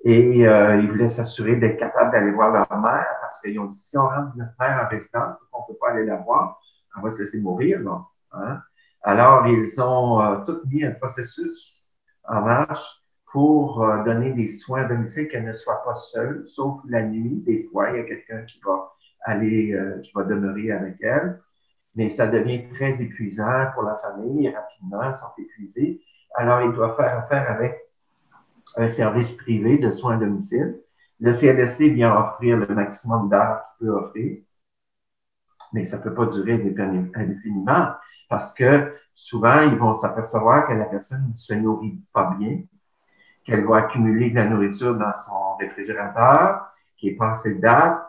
Et ils voulaient s'assurer d'être capables d'aller voir leur mère parce qu'ils ont dit, si on rentre notre mère en résidence, on ne peut pas aller la voir, on va se laisser mourir. Là, hein? Alors, ils ont tout mis un processus en marche pour donner des soins à domicile, qu'elle ne soit pas seule, sauf la nuit. Des fois, il y a quelqu'un qui va aller, qui va demeurer avec elle. Mais ça devient très épuisant pour la famille et rapidement, ils sont épuisés. Alors, ils doivent faire affaire avec un service privé de soins à domicile. Le CLSC vient offrir le maximum d'heures qu'il peut offrir. Mais ça ne peut pas durer indéfiniment parce que souvent, ils vont s'apercevoir que la personne ne se nourrit pas bien, qu'elle va accumuler de la nourriture dans son réfrigérateur, qui est passé de date.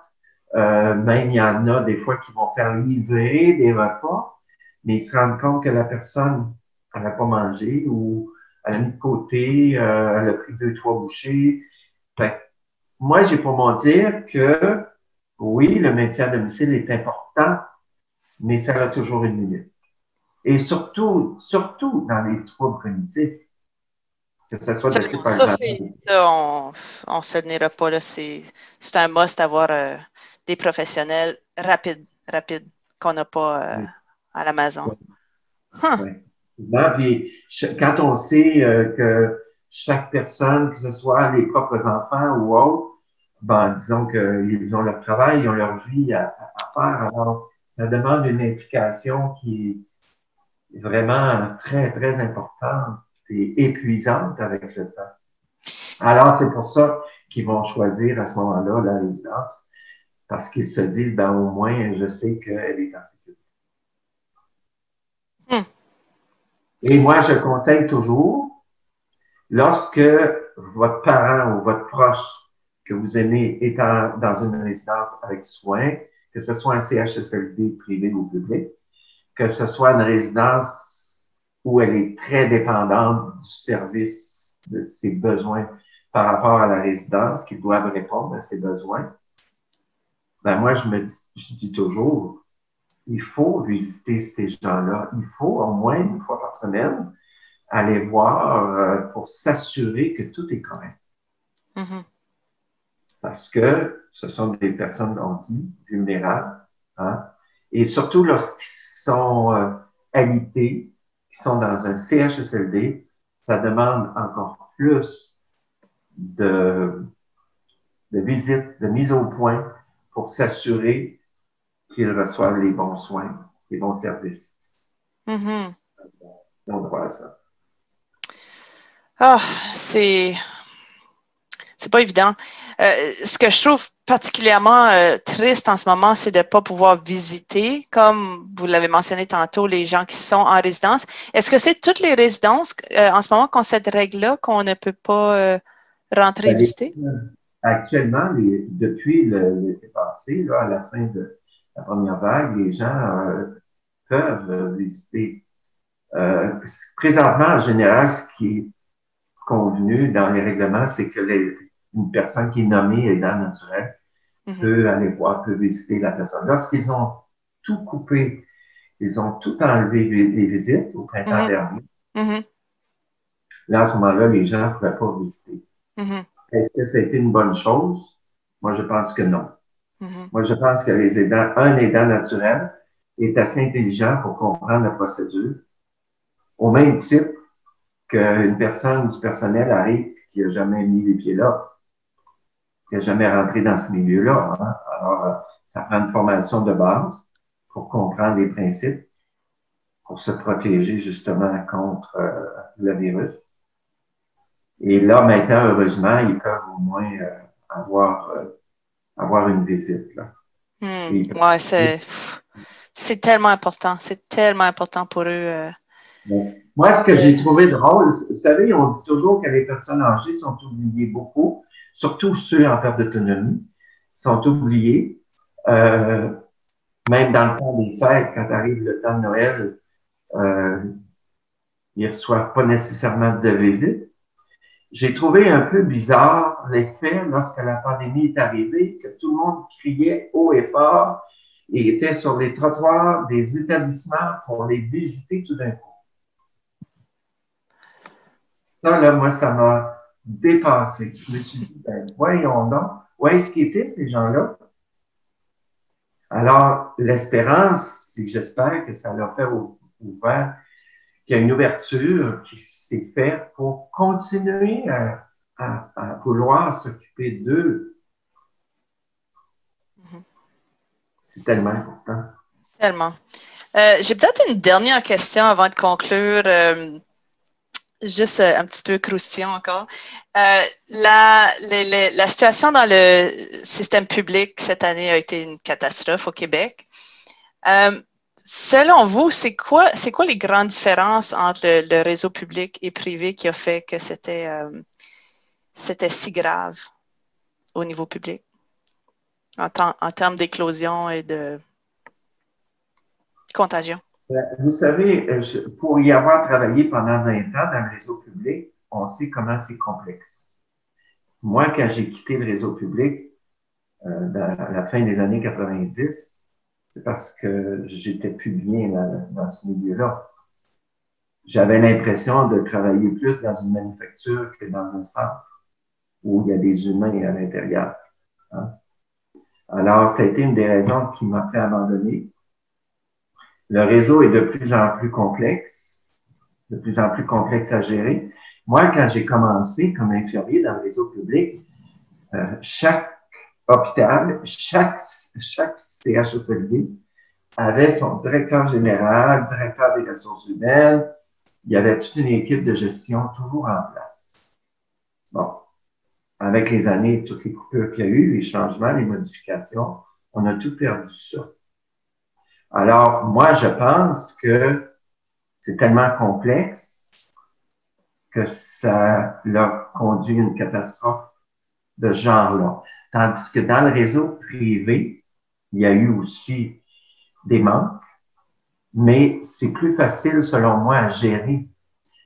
Même, il y en a des fois qui vont faire livrer des repas, mais ils se rendent compte que la personne, elle n'a pas mangé ou elle a mis de côté, elle a pris 2, 3 bouchées. Fait que, moi, j'ai pour mon dire que oui, le maintien à domicile est important, mais ça a toujours une limite. Et surtout dans les troubles cognitifs, que ce soit de type Alzheimer. On ne se le niera pas, là. C'est un must d'avoir des professionnels rapides, qu'on n'a pas à la maison. Huh. Ouais. Là, puis, quand on sait que chaque personne, que ce soit les propres enfants ou autres, ben, disons qu'ils ont leur travail, ils ont leur vie à faire. Alors, ça demande une implication qui est vraiment très, très importante et épuisante avec le temps. Alors, c'est pour ça qu'ils vont choisir à ce moment-là la résidence, parce qu'ils se disent, ben, au moins, je sais qu'elle est en sécurité. Et moi, je conseille toujours, lorsque votre parent ou votre proche que vous aimez est dans une résidence avec soins, que ce soit un CHSLD privé ou public, que ce soit une résidence où elle est très dépendante du service de ses besoins par rapport à la résidence, qu'ils doivent répondre à ses besoins, ben moi, je dis toujours, il faut visiter ces gens-là. Il faut au moins une fois par semaine aller voir pour s'assurer que tout est correct. Mm-hmm. Parce que ce sont des personnes, on dit, vulnérables. Hein? Et surtout lorsqu'ils sont alités, qui sont dans un CHSLD, ça demande encore plus de visites, de mise au point pour s'assurer qu'ils reçoivent les bons soins, les bons services. Mm-hmm. On droit à ça. Ah, c'est pas évident. Ce que je trouve particulièrement triste en ce moment, c'est de ne pas pouvoir visiter, comme vous l'avez mentionné tantôt, les gens qui sont en résidence. Est-ce que c'est toutes les résidences en ce moment qui ont cette règle-là qu'on ne peut pas rentrer et visiter? Actuellement, depuis l'été passé, là, à la fin de la première vague, les gens peuvent visiter. Présentement, en général, ce qui est convenu dans les règlements, c'est que une personne qui est nommée aidant naturel peut aller voir, peut visiter la personne. Lorsqu'ils ont tout coupé, ils ont tout enlevé les visites au printemps dernier. Là, à ce moment-là, les gens ne pouvaient pas visiter. Est-ce que ça a été une bonne chose? Moi, je pense que non. Moi, je pense que un aidant naturel est assez intelligent pour comprendre la procédure, au même titre qu'une personne du personnel arrive qui n'a jamais mis les pieds là, qui n'a jamais rentré dans ce milieu-là. Hein? Alors, ça prend une formation de base pour comprendre les principes, pour se protéger justement contre le virus. Et là, maintenant, heureusement, ils peuvent au moins avoir une visite. Là. Ouais, c'est tellement important. C'est tellement important pour eux. Moi, ce que j'ai trouvé drôle, vous savez, on dit toujours que les personnes âgées sont oubliées beaucoup, surtout ceux en perte d'autonomie, sont oubliés. Même dans le temps des fêtes, quand arrive le temps de Noël, ils ne reçoivent pas nécessairement de visite. J'ai trouvé un peu bizarre l'effet lorsque la pandémie est arrivée, que tout le monde criait haut et fort et était sur les trottoirs des établissements pour les visiter tout d'un coup. Ça, là, moi, ça m'a dépassé. Je me suis dit, ben, voyons donc, où est-ce qu'ils étaient, ces gens-là? Alors, l'espérance, c'est que j'espère que ça leur fait ouvert, qu'il y a une ouverture qui s'est faite pour continuer à vouloir s'occuper d'eux. C'est tellement important. Tellement. J'ai peut-être une dernière question avant de conclure. Juste un petit peu croustillant encore. La situation dans le système public cette année a été une catastrophe au Québec. Selon vous, c'est quoi les grandes différences entre le réseau public et privé qui a fait que c'était si grave au niveau public en termes d'éclosion et de contagion? Vous savez, pour y avoir travaillé pendant 20 ans dans le réseau public, on sait comment c'est complexe. Moi, quand j'ai quitté le réseau public, à la fin des années 90, c'est parce que j'étais plus bien dans ce milieu-là. J'avais l'impression de travailler plus dans une manufacture que dans un centre où il y a des humains à l'intérieur. Hein. Alors, ça a été une des raisons qui m'a fait abandonner. Le réseau est de plus en plus complexe à gérer. Moi, quand j'ai commencé comme infirmier dans le réseau public, chaque hôpital, chaque CHSLD avait son directeur général, directeur des ressources humaines. Il y avait toute une équipe de gestion toujours en place. Bon, avec les années, toutes les coupures qu'il y a eu, les changements, les modifications, on a tout perdu ça. Alors, moi, je pense que c'est tellement complexe que ça leur conduit à une catastrophe de ce genre-là. Tandis que dans le réseau privé, il y a eu aussi des manques, mais c'est plus facile, selon moi, à gérer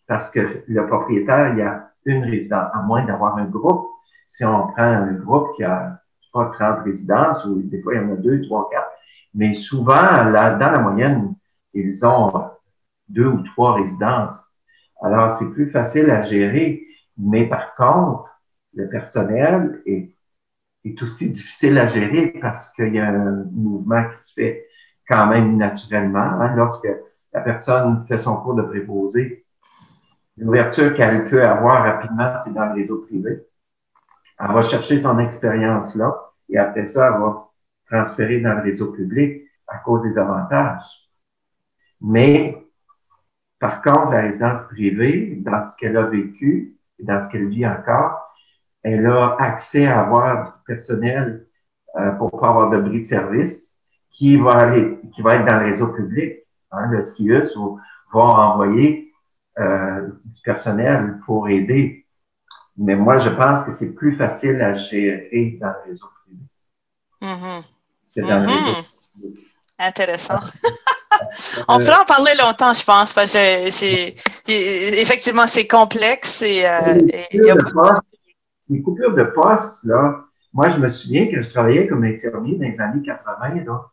parce que le propriétaire, il y a une résidence, à moins d'avoir un groupe. Si on prend un groupe qui a pas 30 résidences, ou des fois, il y en a 2, 3, 4, mais souvent, là, dans la moyenne, ils ont 2 ou 3 résidences. Alors, c'est plus facile à gérer, mais par contre, le personnel est aussi difficile à gérer parce qu'il y a un mouvement qui se fait quand même naturellement. Hein, lorsque la personne fait son cours de préposé, l'ouverture qu'elle peut avoir rapidement, c'est dans le réseau privé. Elle va chercher son expérience là et après ça, elle va transférer dans le réseau public à cause des avantages. Mais, par contre, la résidence privée, dans ce qu'elle a vécu et dans ce qu'elle vit encore, elle a accès à avoir du personnel pour pas avoir de bris de service qui va être dans le réseau public. Hein, le CIUS va envoyer du personnel pour aider. Mais moi, je pense que c'est plus facile à gérer dans le réseau privé que dans le réseau public. Intéressant. On pourrait en parler longtemps, je pense, parce que effectivement, c'est complexe et les coupures de poste, là, moi, je me souviens que je travaillais comme infirmier dans les années 80, là,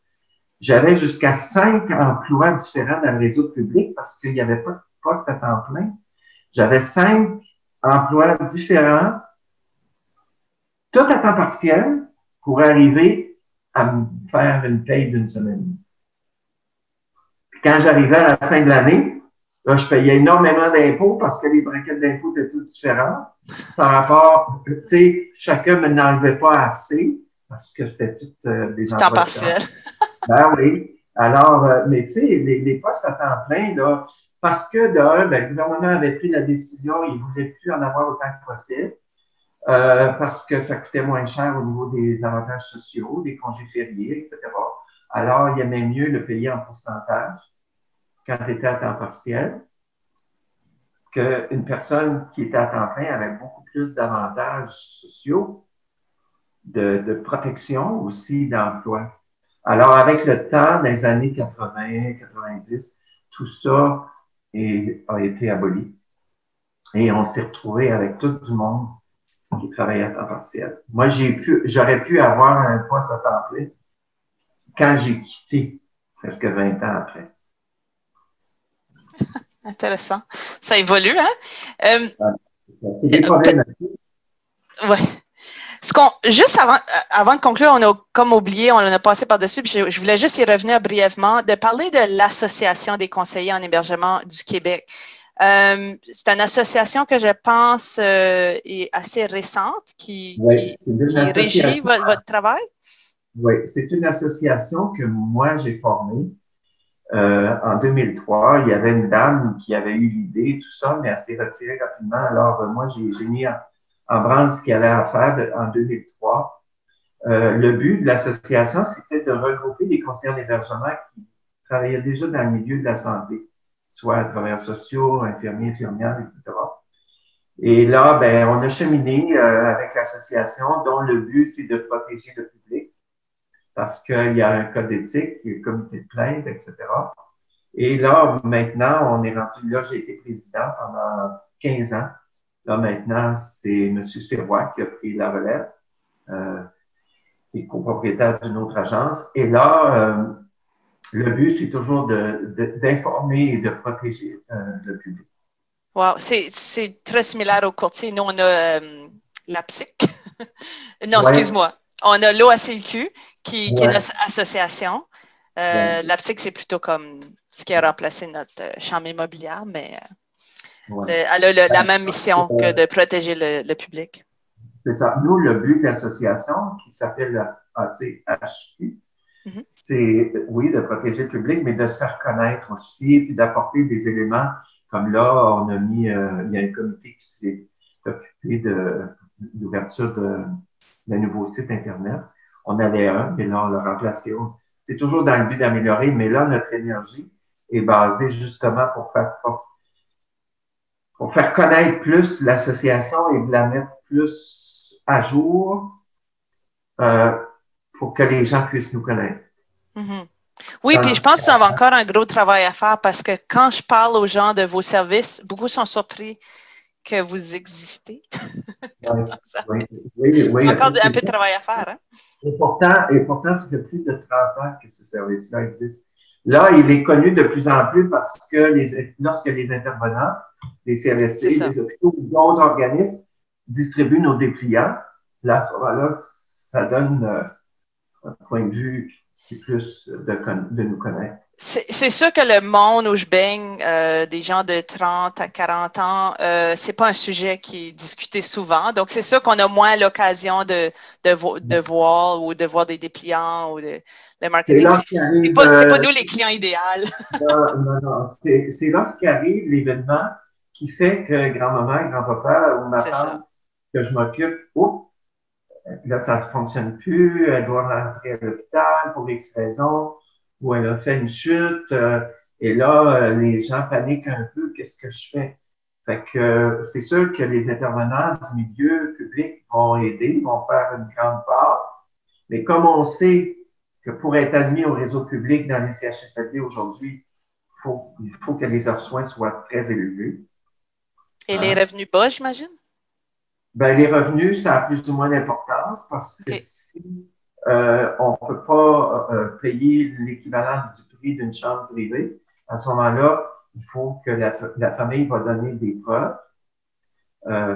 j'avais jusqu'à 5 emplois différents dans le réseau public parce qu'il n'y avait pas de poste à temps plein. J'avais 5 emplois différents, tout à temps partiel, pour arriver à me faire une paye d'une semaine. Puis quand j'arrivais à la fin de l'année, là, je payais énormément d'impôts parce que les braquettes d'impôts étaient toutes différentes. Par rapport, tu sais, chacun ne n'enlevait pas assez parce que c'était toutes des emplois. Temps partiel. Ben oui. Alors, mais tu sais, les postes à temps plein, là, parce que le gouvernement avait pris la décision, il ne voulait plus en avoir autant que possible, parce que ça coûtait moins cher au niveau des avantages sociaux, des congés fériés, etc. Alors, il aimait mieux le payer en pourcentage quand tu étais à temps partiel qu'une personne qui était à temps plein avait beaucoup plus d'avantages sociaux, de protection aussi d'emploi. Alors, avec le temps, dans les années 80, 90, tout ça a été aboli. Et on s'est retrouvé avec tout du monde qui travaillait à temps partiel. Moi, j'aurais pu avoir un poste à temps plein quand j'ai quitté, presque 20 ans après. Intéressant. Ça évolue, hein? C'est des problématiques. Oui. Juste avant de conclure, on a comme oublié, on en a passé par-dessus, puis je voulais juste y revenir brièvement, de parler de l'Association des conseillers en hébergement du Québec. C'est une association que je pense est assez récente, qui régit votre travail. Oui, c'est une association que moi j'ai formée. En 2003, il y avait une dame qui avait eu l'idée, tout ça, mais elle s'est retirée rapidement. Alors, moi, j'ai mis en branle ce qu'il y avait à faire en 2003. Le but de l'association, c'était de regrouper des conseillers d'hébergement qui travaillaient déjà dans le milieu de la santé, soit travailleurs sociaux, infirmiers, infirmières, etc. Et là, ben, on a cheminé avec l'association dont le but, c'est de protéger le public parce qu'il y a un code d'éthique, il y a un comité de plainte, etc. Et là, maintenant, on est rendu là, j'ai été président pendant 15 ans. Là, maintenant, c'est M. Sirois qui a pris la relève, qui est copropriétaire d'une autre agence. Et là, le but, c'est toujours d'informer et de protéger le public. Wow, c'est très similaire au courtier. Nous, on a la PSIC. Non, Ouais. excuse-moi. On a l'OACQ, qui est Ouais. notre association. Ouais. La PSIC, c'est plutôt comme ce qui a remplacé notre chambre immobilière, mais Ouais. elle a la même mission que de protéger le public. C'est ça. Nous, le but de l'association, qui s'appelle la ACHQ, c'est, oui, de protéger le public, mais de se faire connaître aussi, puis d'apporter des éléments. Comme là, on a mis, il y a un comité qui s'est occupé de l'ouverture d'un nouveau site Internet. On avait un, mais là, on l'a remplacé. C'est toujours dans le but d'améliorer, mais là, notre énergie est basée justement pour faire connaître plus l'association et de la mettre plus à jour pour que les gens puissent nous connaître. Mm-hmm. Oui, puis je pense que ça va encore un gros travail à faire parce que quand je parle aux gens de vos services, beaucoup sont surpris que vous existez. Oui, encore un peu de travail à faire. Hein? Et pourtant, ça fait plus de 30 ans que ce service-là existe. Là, il est connu de plus en plus parce que lorsque les intervenants, les CLSC, les hôpitaux ou d'autres organismes distribuent nos dépliants, là, à ce moment-là, ça donne un point de vue qui est plus de nous connaître. C'est sûr que le monde où je baigne, des gens de 30 à 40 ans, c'est pas un sujet qui est discuté souvent. Donc, c'est sûr qu'on a moins l'occasion de voir ou de voir des dépliants ou le marketing. C'est pas nous les clients idéaux. Non. C'est lorsqu'il arrive l'événement qui fait que grand-maman, grand-papa ou ma femme que je m'occupe, là, ça ne fonctionne plus, elle doit rentrer à l'hôpital pour X raisons, ou elle a fait une chute, et là, les gens paniquent un peu, qu'est-ce que je fais? Fait que c'est sûr que les intervenants du milieu public vont aider, vont faire une grande part, mais comme on sait que pour être admis au réseau public dans les CHSLD aujourd'hui, il faut que les heures de soins soient très élevés. Et les revenus bas, j'imagine? Ben, les revenus, ça a plus ou moins d'importance parce que si on ne peut pas payer l'équivalent du prix d'une chambre privée, à ce moment-là, il faut que la famille va donner des preuves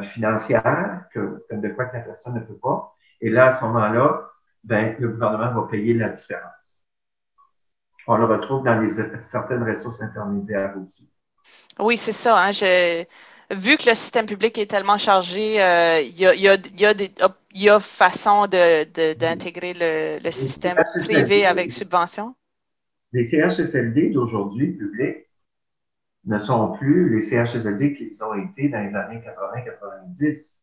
financières de quoi que la personne ne peut pas. Et là, à ce moment-là, ben, le gouvernement va payer la différence. On le retrouve dans certaines ressources intermédiaires aussi. Oui, c'est ça. Hein, vu que le système public est tellement chargé, il y a façon d'intégrer le système privé avec subvention. Les CHSLD d'aujourd'hui, publics, ne sont plus les CHSLD qu'ils ont été dans les années 80-90.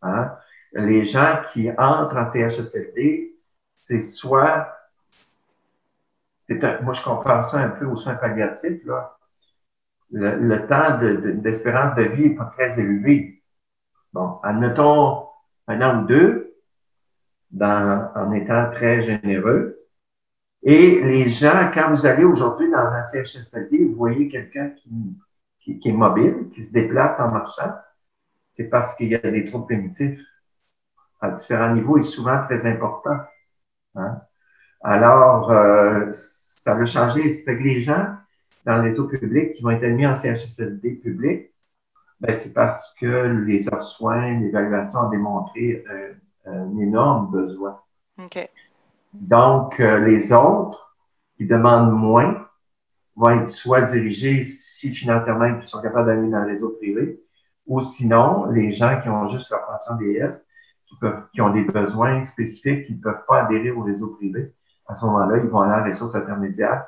Hein? Les gens qui entrent en CHSLD, c'est soit... moi, je compare ça un peu aux soins palliatifs, là. Le temps d'espérance de vie n'est pas très élevé. Bon, admettons 1 an ou 2, en étant très généreux. Et les gens, quand vous allez aujourd'hui dans un CHSLD, vous voyez quelqu'un qui est mobile, qui se déplace en marchant, c'est parce qu'il y a des troubles cognitifs à différents niveaux et souvent très importants. Hein? Alors, ça va changer. Fait que les gens dans les réseaux publics qui vont être admis en CHSLD public, ben, c'est parce que les heures de soins, l'évaluation a démontré un énorme besoin. Okay. Donc, les autres qui demandent moins vont être soit dirigés, si financièrement ils sont capables d'aller dans le réseau privé, ou sinon, les gens qui ont juste leur pension vieillesse, qui ont des besoins spécifiques, qui ne peuvent pas adhérer au réseau privé, à ce moment-là, ils vont aller à la ressource intermédiaire,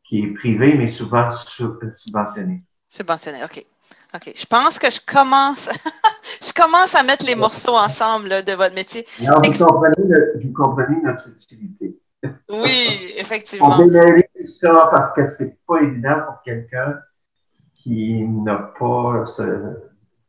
qui est privée, mais souvent subventionnée. Subventionnée, OK. OK. Je pense que je commence à mettre les morceaux ensemble là, de votre métier. Alors, vous comprenez notre utilité. Oui, On effectivement. démêler tout ça parce que c'est pas évident pour quelqu'un qui n'a pas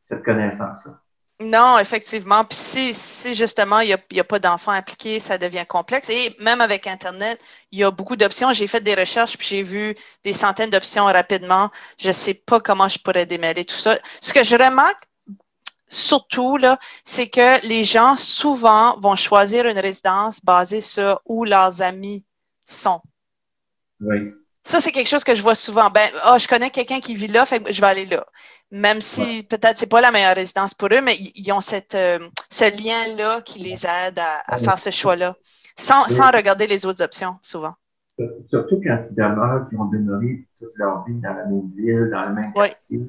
cette connaissance-là. Non, effectivement. Puis si justement il y a pas d'enfants impliqués, ça devient complexe. Et même avec Internet, il y a beaucoup d'options. J'ai fait des recherches, puis j'ai vu des centaines d'options rapidement. Je sais pas comment je pourrais démêler tout ça. Ce que je remarque surtout, là, c'est que les gens souvent vont choisir une résidence basée sur où leurs amis sont. Oui. Ça, c'est quelque chose que je vois souvent. Ben, ah, je connais quelqu'un qui vit là, fait que je vais aller là. Même Ouais. si peut-être c'est pas la meilleure résidence pour eux, mais ils ont ce lien-là qui les aide à faire ce choix-là, sans Oui. regarder les autres options, souvent. Surtout quand ils demeurent, qui ont demeuré toute leur vie dans la même ville, dans le même Oui, quartier.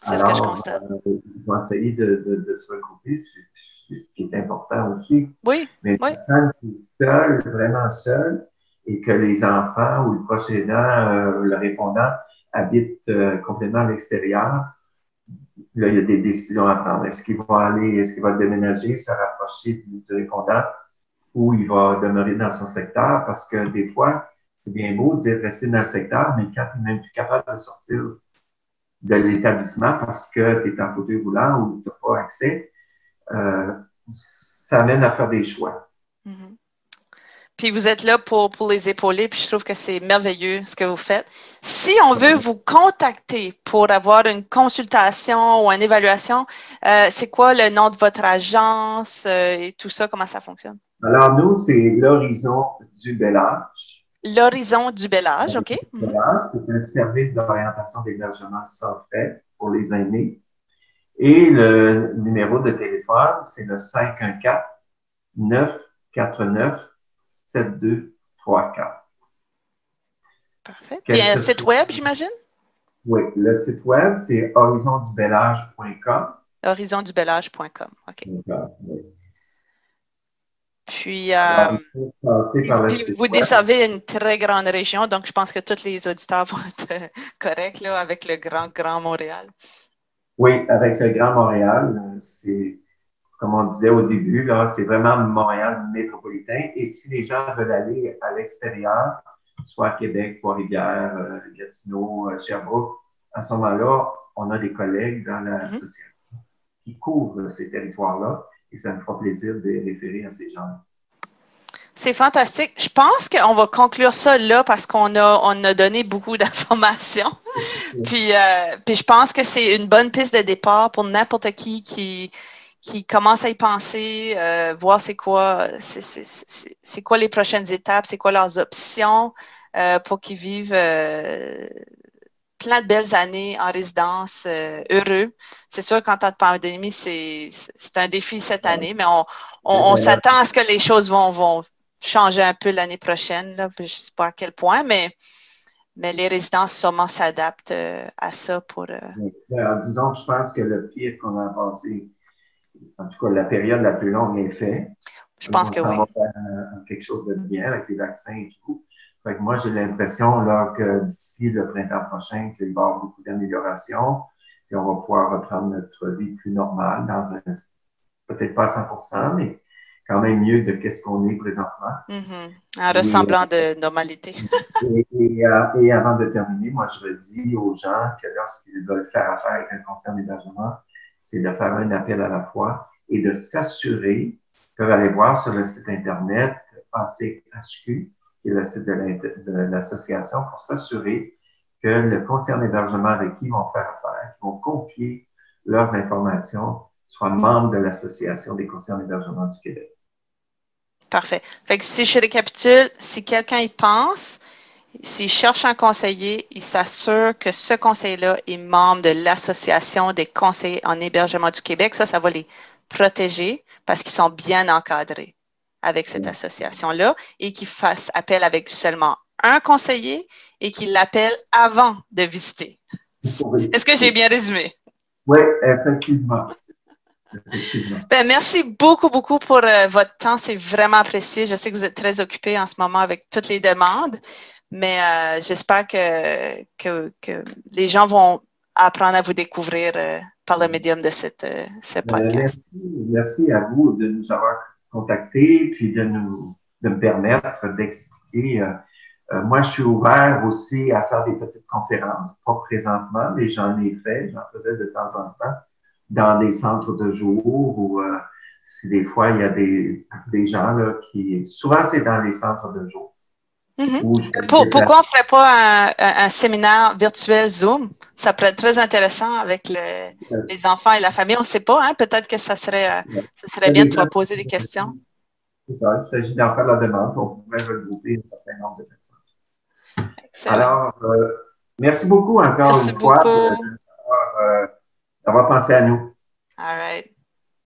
c'est ce que je Alors, constate. ils vont essayer de se regrouper, c'est ce qui est important aussi. Oui, Mais une oui. personne qui est seule, vraiment seule, et que les enfants ou le proche aidant, le répondant, habitent complètement à l'extérieur, là, il y a des décisions à prendre. Est-ce qu'il va déménager, se rapprocher du répondant, ou il va demeurer dans son secteur? Parce que des fois, c'est bien beau de dire rester dans le secteur, mais quand tu n'es même plus capable de sortir de l'établissement parce que tu es en fauteuil roulant ou tu n'as pas accès, euh, ça amène à faire des choix. Mhm. Puis vous êtes là pour les épauler, puis je trouve que c'est merveilleux ce que vous faites. Si on veut vous contacter pour avoir une consultation ou une évaluation, c'est quoi le nom de votre agence et tout ça, comment ça fonctionne? Alors, nous, c'est l'horizon du bel âge. L'horizon du bel âge, OK? Bel Mhm. âge, c'est un service d'orientation d'hébergement sans frais pour les aînés. Et le numéro de téléphone, c'est le 514-949-7234. Parfait. Puis Quel un que site soit, web, j'imagine? oui, le site web, c'est horizondubelage.com. Horizondubelage.com, OK. Puis, Alors, il faut passer par le puis site vous web. desservez une très grande région, donc je pense que tous les auditeurs vont être corrects là, avec le Grand Montréal. Oui, avec le Grand Montréal, c'est, comme on disait au début, là, c'est vraiment Montréal métropolitain. Et si les gens veulent aller à l'extérieur, soit à Québec, Trois-Rivières, Gatineau, Sherbrooke, à ce moment-là, on a des collègues dans Mhm. l'association qui couvrent ces territoires-là et ça me fera plaisir de les référer à ces gens-là. C'est fantastique. Je pense qu'on va conclure ça là parce on a donné beaucoup d'informations. Puis je pense que c'est une bonne piste de départ pour n'importe qui commence à y penser, voir c'est quoi les prochaines étapes, c'est quoi leurs options pour qu'ils vivent plein de belles années en résidence, heureux. C'est sûr qu'en temps de pandémie, c'est un défi cette année, mais on s'attend à ce que les choses vont changer un peu l'année prochaine. Là. Je ne sais pas à quel point, mais les résidences sûrement s'adaptent à ça pour. Alors, disons que je pense que le pire qu'on a passé, en tout cas la période la plus longue est faite. Je pense On que s'en oui. va vers quelque chose de bien avec les vaccins et tout. Fait que moi, j'ai l'impression là, que d'ici le printemps prochain, qu'il va y avoir beaucoup d'améliorations, et on va pouvoir reprendre notre vie plus normale dans un, peut-être pas à 100%, mais quand même mieux de qu'est-ce qu'on est présentement. Mm-hmm. En Et, ressemblant de normalité. et avant de terminer, moi, je redis aux gens que lorsqu'ils veulent faire affaire avec un conseiller d'hébergement, c'est de faire un appel à la fois et de s'assurer, ils peuvent aller voir sur le site Internet ACHQ, qui est le site de l'association, pour s'assurer que le conseiller d'hébergement avec qui ils vont faire affaire, qui vont confier leurs informations, soit membre de l'Association des conseillers d'hébergement du Québec. Parfait. Fait que si je récapitule, si quelqu'un y pense, s'il cherche un conseiller, il s'assure que ce conseiller-là est membre de l'Association des conseillers en hébergement du Québec. Ça va les protéger parce qu'ils sont bien encadrés avec cette association-là et qu'ils fassent appel avec seulement un conseiller et qu'ils l'appellent avant de visiter. Est-ce que j'ai bien résumé? Oui, effectivement. Effectivement. Ben, merci beaucoup, beaucoup pour votre temps. C'est vraiment apprécié. Je sais que vous êtes très occupé en ce moment avec toutes les demandes, mais j'espère que les gens vont apprendre à vous découvrir par le médium de ce podcast. Merci, merci à vous de nous avoir contactés puis de nous de me permettre d'expliquer. Moi, je suis ouvert aussi à faire des petites conférences, pas présentement, mais j'en ai fait, j'en faisais de temps en temps, dans des centres de jour ou si des fois il y a des gens là, qui... Souvent, c'est dans les centres de jour. Où je me Pourquoi on ne ferait pas un séminaire virtuel Zoom? Ça pourrait être très intéressant avec les enfants et la famille. On ne sait pas, hein? Peut-être que ça serait bien de pouvoir poser des questions. C'est ça, il s'agit d'en faire la demande. On pourrait regrouper un certain nombre de personnes. Excellent. Alors, merci beaucoup encore Merci une fois beaucoup. d'avoir pensé à nous. All right.